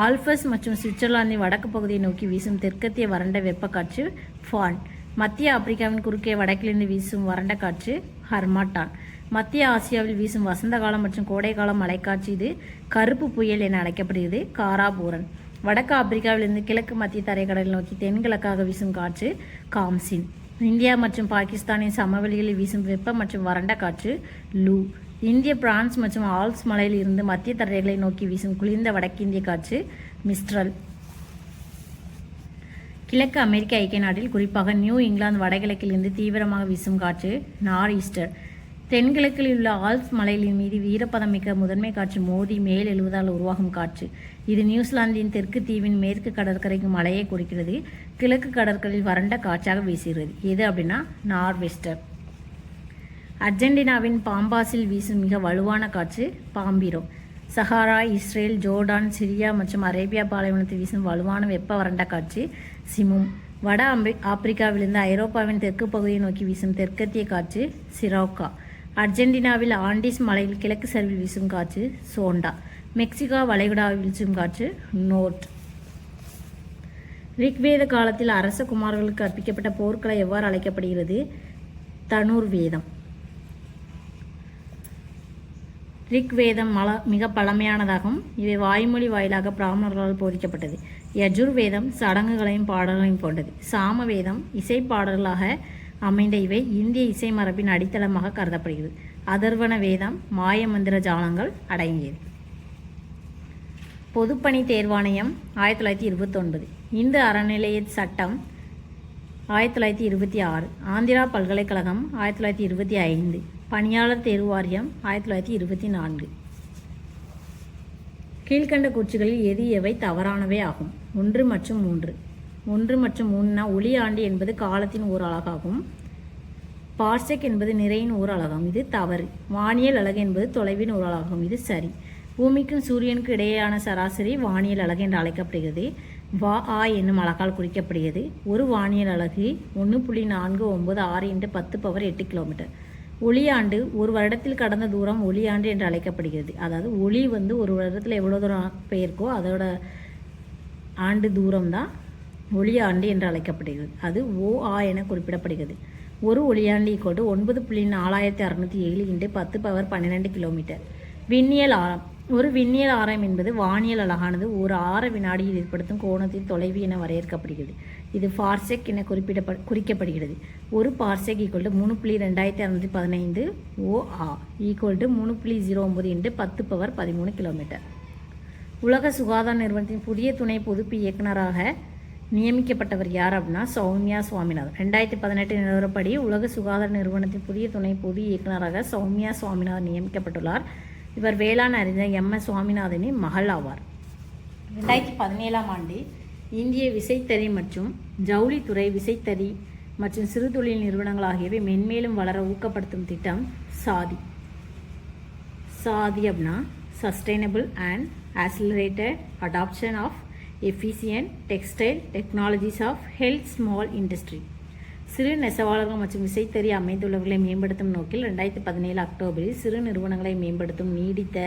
ஆல்பஸ் மற்றும் சுவிட்சர்லாந்தின் வடக்கு பகுதியை நோக்கி வீசும் தெற்கத்திய வறண்ட வெப்பக்காற்று ஃபான். மத்திய ஆப்பிரிக்காவின் குறுக்கே வடக்கிலிருந்து வீசும் வறண்ட காற்று ஹர்மாட்டான். மத்திய ஆசியாவில் வீசும் வசந்த காலம் மற்றும் கோடைக்கால மழைக்காற்று இது கருப்பு புயல் என அழைக்கப்படுகிறது காராபூரன். வடக்கு ஆப்பிரிக்காவிலிருந்து கிழக்கு மத்திய தரைக்கடல் நோக்கி தென்கிழக்காக வீசும் காற்று காம்சின். இந்தியா மற்றும் பாகிஸ்தானின் சமவெளிகளில் வீசும் வெப்ப மற்றும் வறண்ட காற்று லூ. இந்திய பிரான்ஸ் மற்றும் ஆல்ப்ஸ் மலையில் இருந்து மத்திய தரைகளை நோக்கி வீசும் குளிர்ந்த வடக்கிந்திய காற்று மிஸ்ட்ரல். கிழக்கு அமெரிக்க ஐக்கிய நாட்டில் குறிப்பாக நியூ இங்கிலாந்து வடகிழக்கில் இருந்து தீவிரமாக வீசும் காற்று நார் ஈஸ்டர். தென்கிழக்கில் உள்ள ஆல்ப்ஸ் மலைகளின் மீது வீரப்பதம் மிக்க முதன்மை காற்று மோதி மேல் எழுவதால் உருவாகும் காற்று. இது நியூசிலாந்தின் தெற்கு தீவின் மேற்கு கடற்கரைக்கு மழையை கொடுக்கிறது. கிழக்கு கடற்கரையில் வறண்ட காற்றாக வீசுகிறது. எது அப்படின்னா நார்வெஸ்டர். அர்ஜென்டினாவின் பாம்பாஸில் வீசும் மிக வலுவான காற்று பாம்பிரோ. சஹாரா, இஸ்ரேல், ஜோர்டான், சிரியா மற்றும் அரேபியா பாலைவனத்தில் வீசும் வலுவான வெப்ப வறண்ட காற்று சிமும். வட ஆப்பிரிக்காவிலிருந்து ஐரோப்பாவின் தெற்கு பகுதியை நோக்கி வீசும் தெற்கத்திய காற்று சிரோக்கா. அர்ஜென்டினாவில் ஆண்டிஸ் மலையில் கிழக்கு சரிவில் வீசும் காற்று சோண்டா. மெக்சிகோ வளைகுடாவில் வீசும் காற்று நோர்ட். ரிக்வேத காலத்தில் அரச குமாரர்களுக்கு கற்பிக்கப்பட்ட போர்க்களை எவ்வாறு அழைக்கப்படுகிறது? தனுர்வேதம். ரிக்வேதம் மிக பழமையானதாகும். இவை வாய்மொழி வாயிலாக பிராமணர்களால் போதிக்கப்பட்டது. யஜுர்வேதம் சடங்குகளையும் பாடல்களையும் கொண்டது. சாமவேதம் இசை பாடல்களாக அமைந்த இவை இந்திய இசை மரபின் அடித்தளமாக கருதப்படுகிறது. அதர்வண வேதம் மாய மந்திர ஜாலங்கள் அடங்கியது. பொதுப்பணி தேர்வாணையம் 1929. இந்து அறநிலைய சட்டம் 1926. ஆந்திரா பல்கலைக்கழகம் 1925. பணியாளர் தேர்வு வாரியம் 1924. கீழ்கண்ட கூற்றுகளில் எது எவை தவறானவை ஆகும்? 1 மற்றும் 3. 1 மற்றும் 3னா ஒளி ஆண்டு என்பது காலத்தின் ஓர் அலகாகும். பார்செக் என்பது நிறையின் ஓர் அலகாகும். இது தவறு. வானியல் அலகு என்பது தொலைவின் ஓர் அலகாகும். இது சரி. பூமிக்கும் சூரியனுக்கும் இடையேயான சராசரி வானியல் அலகு என்று அழைக்கப்படுகிறது. வா என்னும் அலகால் குறிக்கப்படுகிறது. ஒரு வானியல் அலகு 1.496 × 10⁸ கிலோமீட்டர். ஒளியாண்டு ஒரு வருடத்தில் கடந்த தூரம் ஒளியாண்டு என்று அழைக்கப்படுகிறது. அதாவது ஒளி ஒரு வருடத்தில் எவ்வளோ தூரம் போயிருக்கோ அதோட ஆண்டு தூரம் தான் ஒளியாண்டு என்று அழைக்கப்படுகிறது. அது OA என குறிப்பிடப்படுகிறது. ஒரு ஒளியாண்டு 9.4607 × 10⁻12 கிலோமீட்டர். விண்ணியல் ஆரம். ஒரு விண்ணியல் ஆரம் என்பது வானியல் அலகானது ஒரு ஆர வினாடியில் ஏற்படுத்தும் கோணத்தின் தொலைவு என வரையறுக்கப்படுகிறது. இது பார்செக் என குறிக்கப்படுகிறது. ஒரு பார்செக் 3.2615 OA = 3.09 × 10⁻13 கிலோமீட்டர். உலக சுகாதார நிறுவனத்தின் புதிய துணை பொதுப்பு இயக்குநராக நியமிக்கப்பட்டவர் யார் அப்படின்னா சௌமியா சுவாமிநாதன். 2018 நிலவரப்படி உலக சுகாதார நிறுவனத்தின் புதிய துணை பொது இயக்குநராக சௌமியா சுவாமிநாதன் நியமிக்கப்பட்டுள்ளார். இவர் வேளாண் அறிஞர் MS சுவாமிநாதனின் மகள் ஆவார். 2017ஆம் ஆண்டு இந்திய விசைத்தறி மற்றும் ஜவுளித்துறை விசைத்தறி மற்றும் சிறு தொழில் நிறுவனங்கள் ஆகியவை மென்மேலும் வளர ஊக்கப்படுத்தும் திட்டம் சாதி. சாதி அப்படின்னா sustainable and accelerated adoption of efficient textile technologies of health small industry. சிறு நெசவாளர்கள் மற்றும் விசைத்தறி அமைந்துள்ளவர்களை மேம்படுத்தும் நோக்கில் 2017 அக்டோபரில் சிறு நிறுவனங்களை மேம்படுத்தும் நீடித்த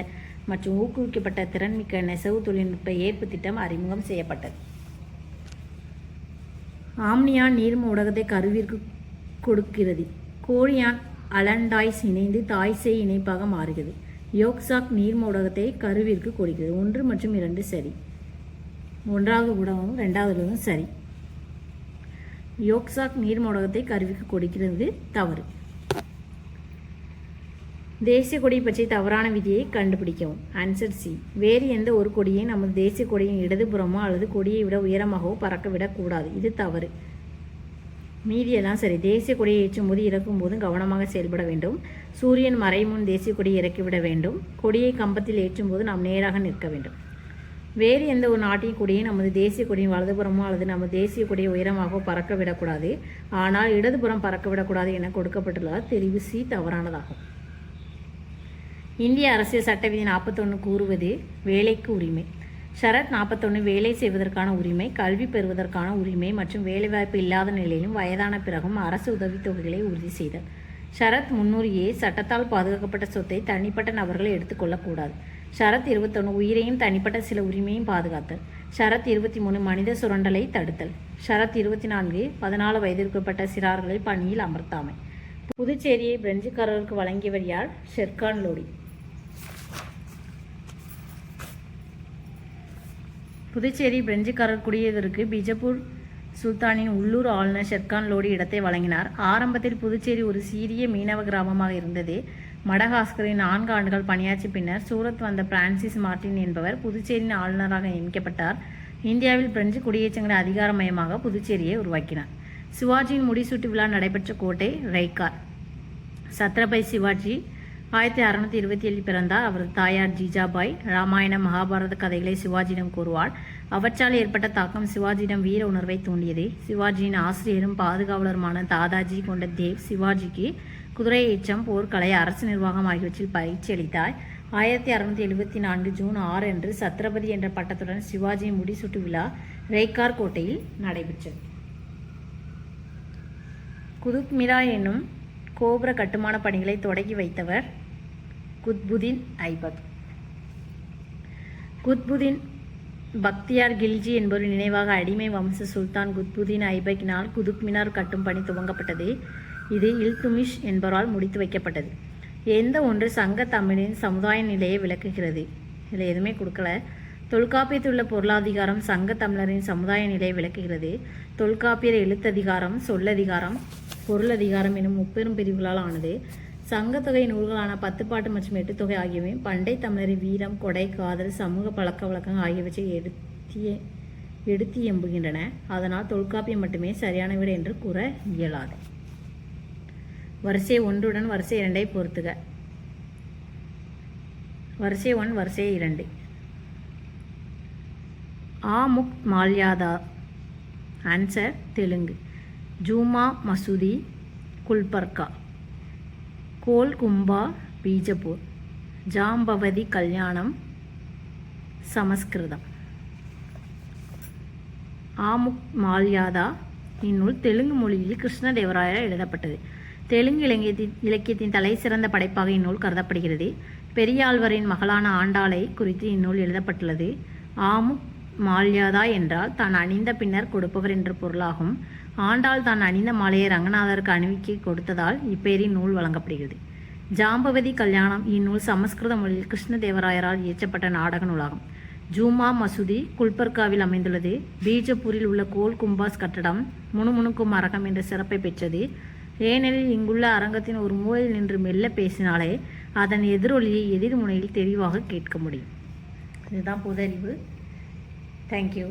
மற்றும் ஊக்குவிக்கப்பட்ட திறன்மிக்க நெசவு தொழில்நுட்ப ஏற்பு திட்டம் அறிமுகம் செய்யப்பட்டது. ஆம்னியான் நீர்ம ஊடகத்தை கருவிற்கு கொடுக்கிறது. கோரியான் அலண்டாய்ஸ் இணைந்து தாய்சேய் இணைப்பாக மாறுகிறது. யோக்சாக் நீர்ம ஊடகத்தை கருவிற்கு கொடுக்கிறது. 1 மற்றும் 2 சரி. ஒன்றாவது ஊடகமும் 2வது சரி. யோக்சாக் நீர் மோடகத்தை கருவிக்கு கொடுக்கிறது தவறு. தேசிய கொடி பற்றிய தவறான விதியை கண்டுபிடிக்கவும். Answer C. வேறு எந்த ஒரு கொடியை நமது தேசிய கொடியின் இடதுபுறமோ அல்லது கொடியை விட உயரமாகவோ பறக்க விடக்கூடாது. இது தவறு. மீதியெல்லாம் சரி. தேசிய கொடியை ஏற்றும் போது இறக்கும் போது கவனமாக செயல்பட வேண்டும். சூரியன் மறைமுன் தேசிய கொடியை இறக்கிவிட வேண்டும். கொடியை கம்பத்தில் ஏற்றும் போது நாம் நேராக நிற்க வேண்டும். வேறு எந்த ஒரு நாட்டின் கொடியை நமது தேசிய கொடியின் வலதுபுறமோ அல்லது நமது தேசிய கொடியை உயரமாகவோ பறக்க விடக்கூடாது. ஆனால் இடதுபுறம் பறக்க விடக்கூடாது என கொடுக்கப்பட்டுள்ளதால் தெரிவு சி தவறானதாகும். இந்திய அரசியல் சட்ட விதி 41 கூறுவது வேலைக்கு உரிமை. ஷரத் 41 வேலை செய்வதற்கான உரிமை, கல்வி பெறுவதற்கான உரிமை மற்றும் வேலைவாய்ப்பு இல்லாத நிலையிலும் வயதான பிறகும் அரசு உதவித்தொகைகளை உறுதி செய்தல். ஷரத் 300A சட்டத்தால் பாதுகாக்கப்பட்ட சொத்தை தனிப்பட்ட நபர்கள் எடுத்துக்கொள்ளக்கூடாது. ஷரத் 21 உயிரையும் தனிப்பட்ட சில உரிமையும் பாதுகாத்தல். ஷரத் 23 மனித சுரண்டலை தடுத்தல். ஷரத் 24 14 வயதிற்குட்பட்ட சிறார்களை பணியில் அமர்த்தாமை. புதுச்சேரியை பிரெஞ்சுக்காரர்களுக்கு வழங்கியவர் யார்? ஷெர்கான் லோடி. புதுச்சேரி பிரெஞ்சுக்காரர் குடியேறுவதற்கு பிஜப்பூர் சுல்தானின் உள்ளூர் ஆளுநர் ஷெர்கான் லோடி இடத்தை வழங்கினார். ஆரம்பத்தில் புதுச்சேரி ஒரு சிறிய மீனவ கிராமமாக இருந்தது. மடகாஸ்கரில் 4 ஆண்டுகள் பணியாற்றிய பின்னர் சூரத் வந்த பிரான்சிஸ் மார்டின் என்பவர் புதுச்சேரியின் ஆளுநராக நியமிக்கப்பட்டார். இந்தியாவில் பிரெஞ்சு குடியேற்றங்களின் அதிகாரமயமாக புதுச்சேரியை உருவாக்கினார். சிவாஜியின் முடிசூட்டு விழா நடைபெற்ற கோட்டை ரைகார். சத்ரபதி சிவாஜி 1627 பிறந்தார். அவரது தாயார் ஜிஜாபாய் ராமாயண மகாபாரத கதைகளை சிவாஜியிடம் கூறுவார். அவற்றால் ஏற்பட்ட தாக்கம் சிவாஜியிடம் வீர உணர்வை தூண்டியது. சிவாஜியின் ஆசிரியரும் பாதுகாவலருமான தாதாஜி கொண்ட தேவ் சிவாஜிக்கு குதிரை ஏற்றம், போர்க்கலை, அரசு நிர்வாகம் ஆகியவற்றில் பயிற்சி அளித்தார். 1674 ஜூன் 6 அன்று சத்ரபதி என்ற பட்டத்துடன் சிவாஜியின் முடிசூட்டு விழா ரைகார் கோட்டையில் நடைபெற்றது. குதுப் மினார் என்னும் கோபுர கட்டுமான பணிகளை தொடங்கி வைத்தவர் குத்புதீன் ஐபக். குத்புதீன் பக்தியார் கில்ஜி என்பவரின் நினைவாக அடிமை வம்ச சுல்தான் குத்புதீன் ஐபக்கினால் குதுப் மினார் கட்டும் பணி துவங்கப்பட்டது. இது இல்துமிஷ் என்பவரால் முடித்து வைக்கப்பட்டது. எந்த ஒன்று சங்க தமிழின் சமுதாய நிலையை விளக்குகிறது? இதில் எதுவுமே கொடுக்கல. தொல்காப்பியத்தில் உள்ள பொருளாதிகாரம் சங்க தமிழரின் சமுதாய நிலையை விளக்குகிறது. தொல்காப்பியர் எழுத்ததிகாரம், சொல்லதிகாரம், பொருளதிகாரம் எனும் 3 பெரும் பிரிவுகளால் ஆனது. சங்கத்தொகை நூல்களான 10 பாட்டு மற்றும் 8 தொகை ஆகியவை பண்டை தமிழரின் வீரம், கொடை, காதல், சமூக பழக்க வழக்கங்கள் ஆகியவற்றை எடுத்து எம்புகின்றன. அதனால் தொல்காப்பியம் மட்டுமே சரியான விடை என்று கூற இயலாது. வரிசை 1 வரிசை 2 பொறுத்துக. வரிசை 1 வரிசை 2. ஆமுக் மால்யாதா. ஆன்சர் தெலுங்கு. ஜூமா மசூதி குல்பர்கா. கோல் கும்பா பீஜப்பூர். ஜாம்பவதி கல்யாணம் சமஸ்கிருதம். ஆமுக் மால்யாதா இந்நூல் தெலுங்கு மொழியில் கிருஷ்ணதேவராயரால் எழுதப்பட்டது. தெலுங்கு இலக்கியத்தின் தலை சிறந்த படைப்பாக இந்நூல் கருதப்படுகிறது. பெரியாழ்வரின் மகளான ஆண்டாளை குறித்து இந்நூல் எழுதப்பட்டுள்ளது. ஆமுக் மால்யாதா என்றால் தான் அணிந்த பின்னர் கொடுப்பவர் என்ற பொருளாகும். ஆண்டாள் தான் அணிந்த மாலையை ரங்கநாதருக்கு அணிவிக்க கொடுத்ததால் இப்பெயரின் நூல் வழங்கப்படுகிறது. ஜாம்பவதி கல்யாணம் இந்நூல் சமஸ்கிருத மொழியில் கிருஷ்ணதேவராயரால் இயற்றப்பட்ட நாடக நூலாகும். ஜூமா மசூதி குல்பர்காவில் அமைந்துள்ளது. பீஜப்பூரில் உள்ள கோல் கும்பாஸ் கட்டடம் முணுமுணுக்கும் அரங்கம் என்ற சிறப்பை பெற்றது. ஏனெனில் இங்குள்ள அரங்கத்தின் ஒரு மூலையில் நின்று மெல்ல பேசினாலே அதன் எதிரொலியை எதிர்முனையில் தெளிவாக கேட்க முடியும். இதுதான் பொது அறிவு. தேங்க்யூ.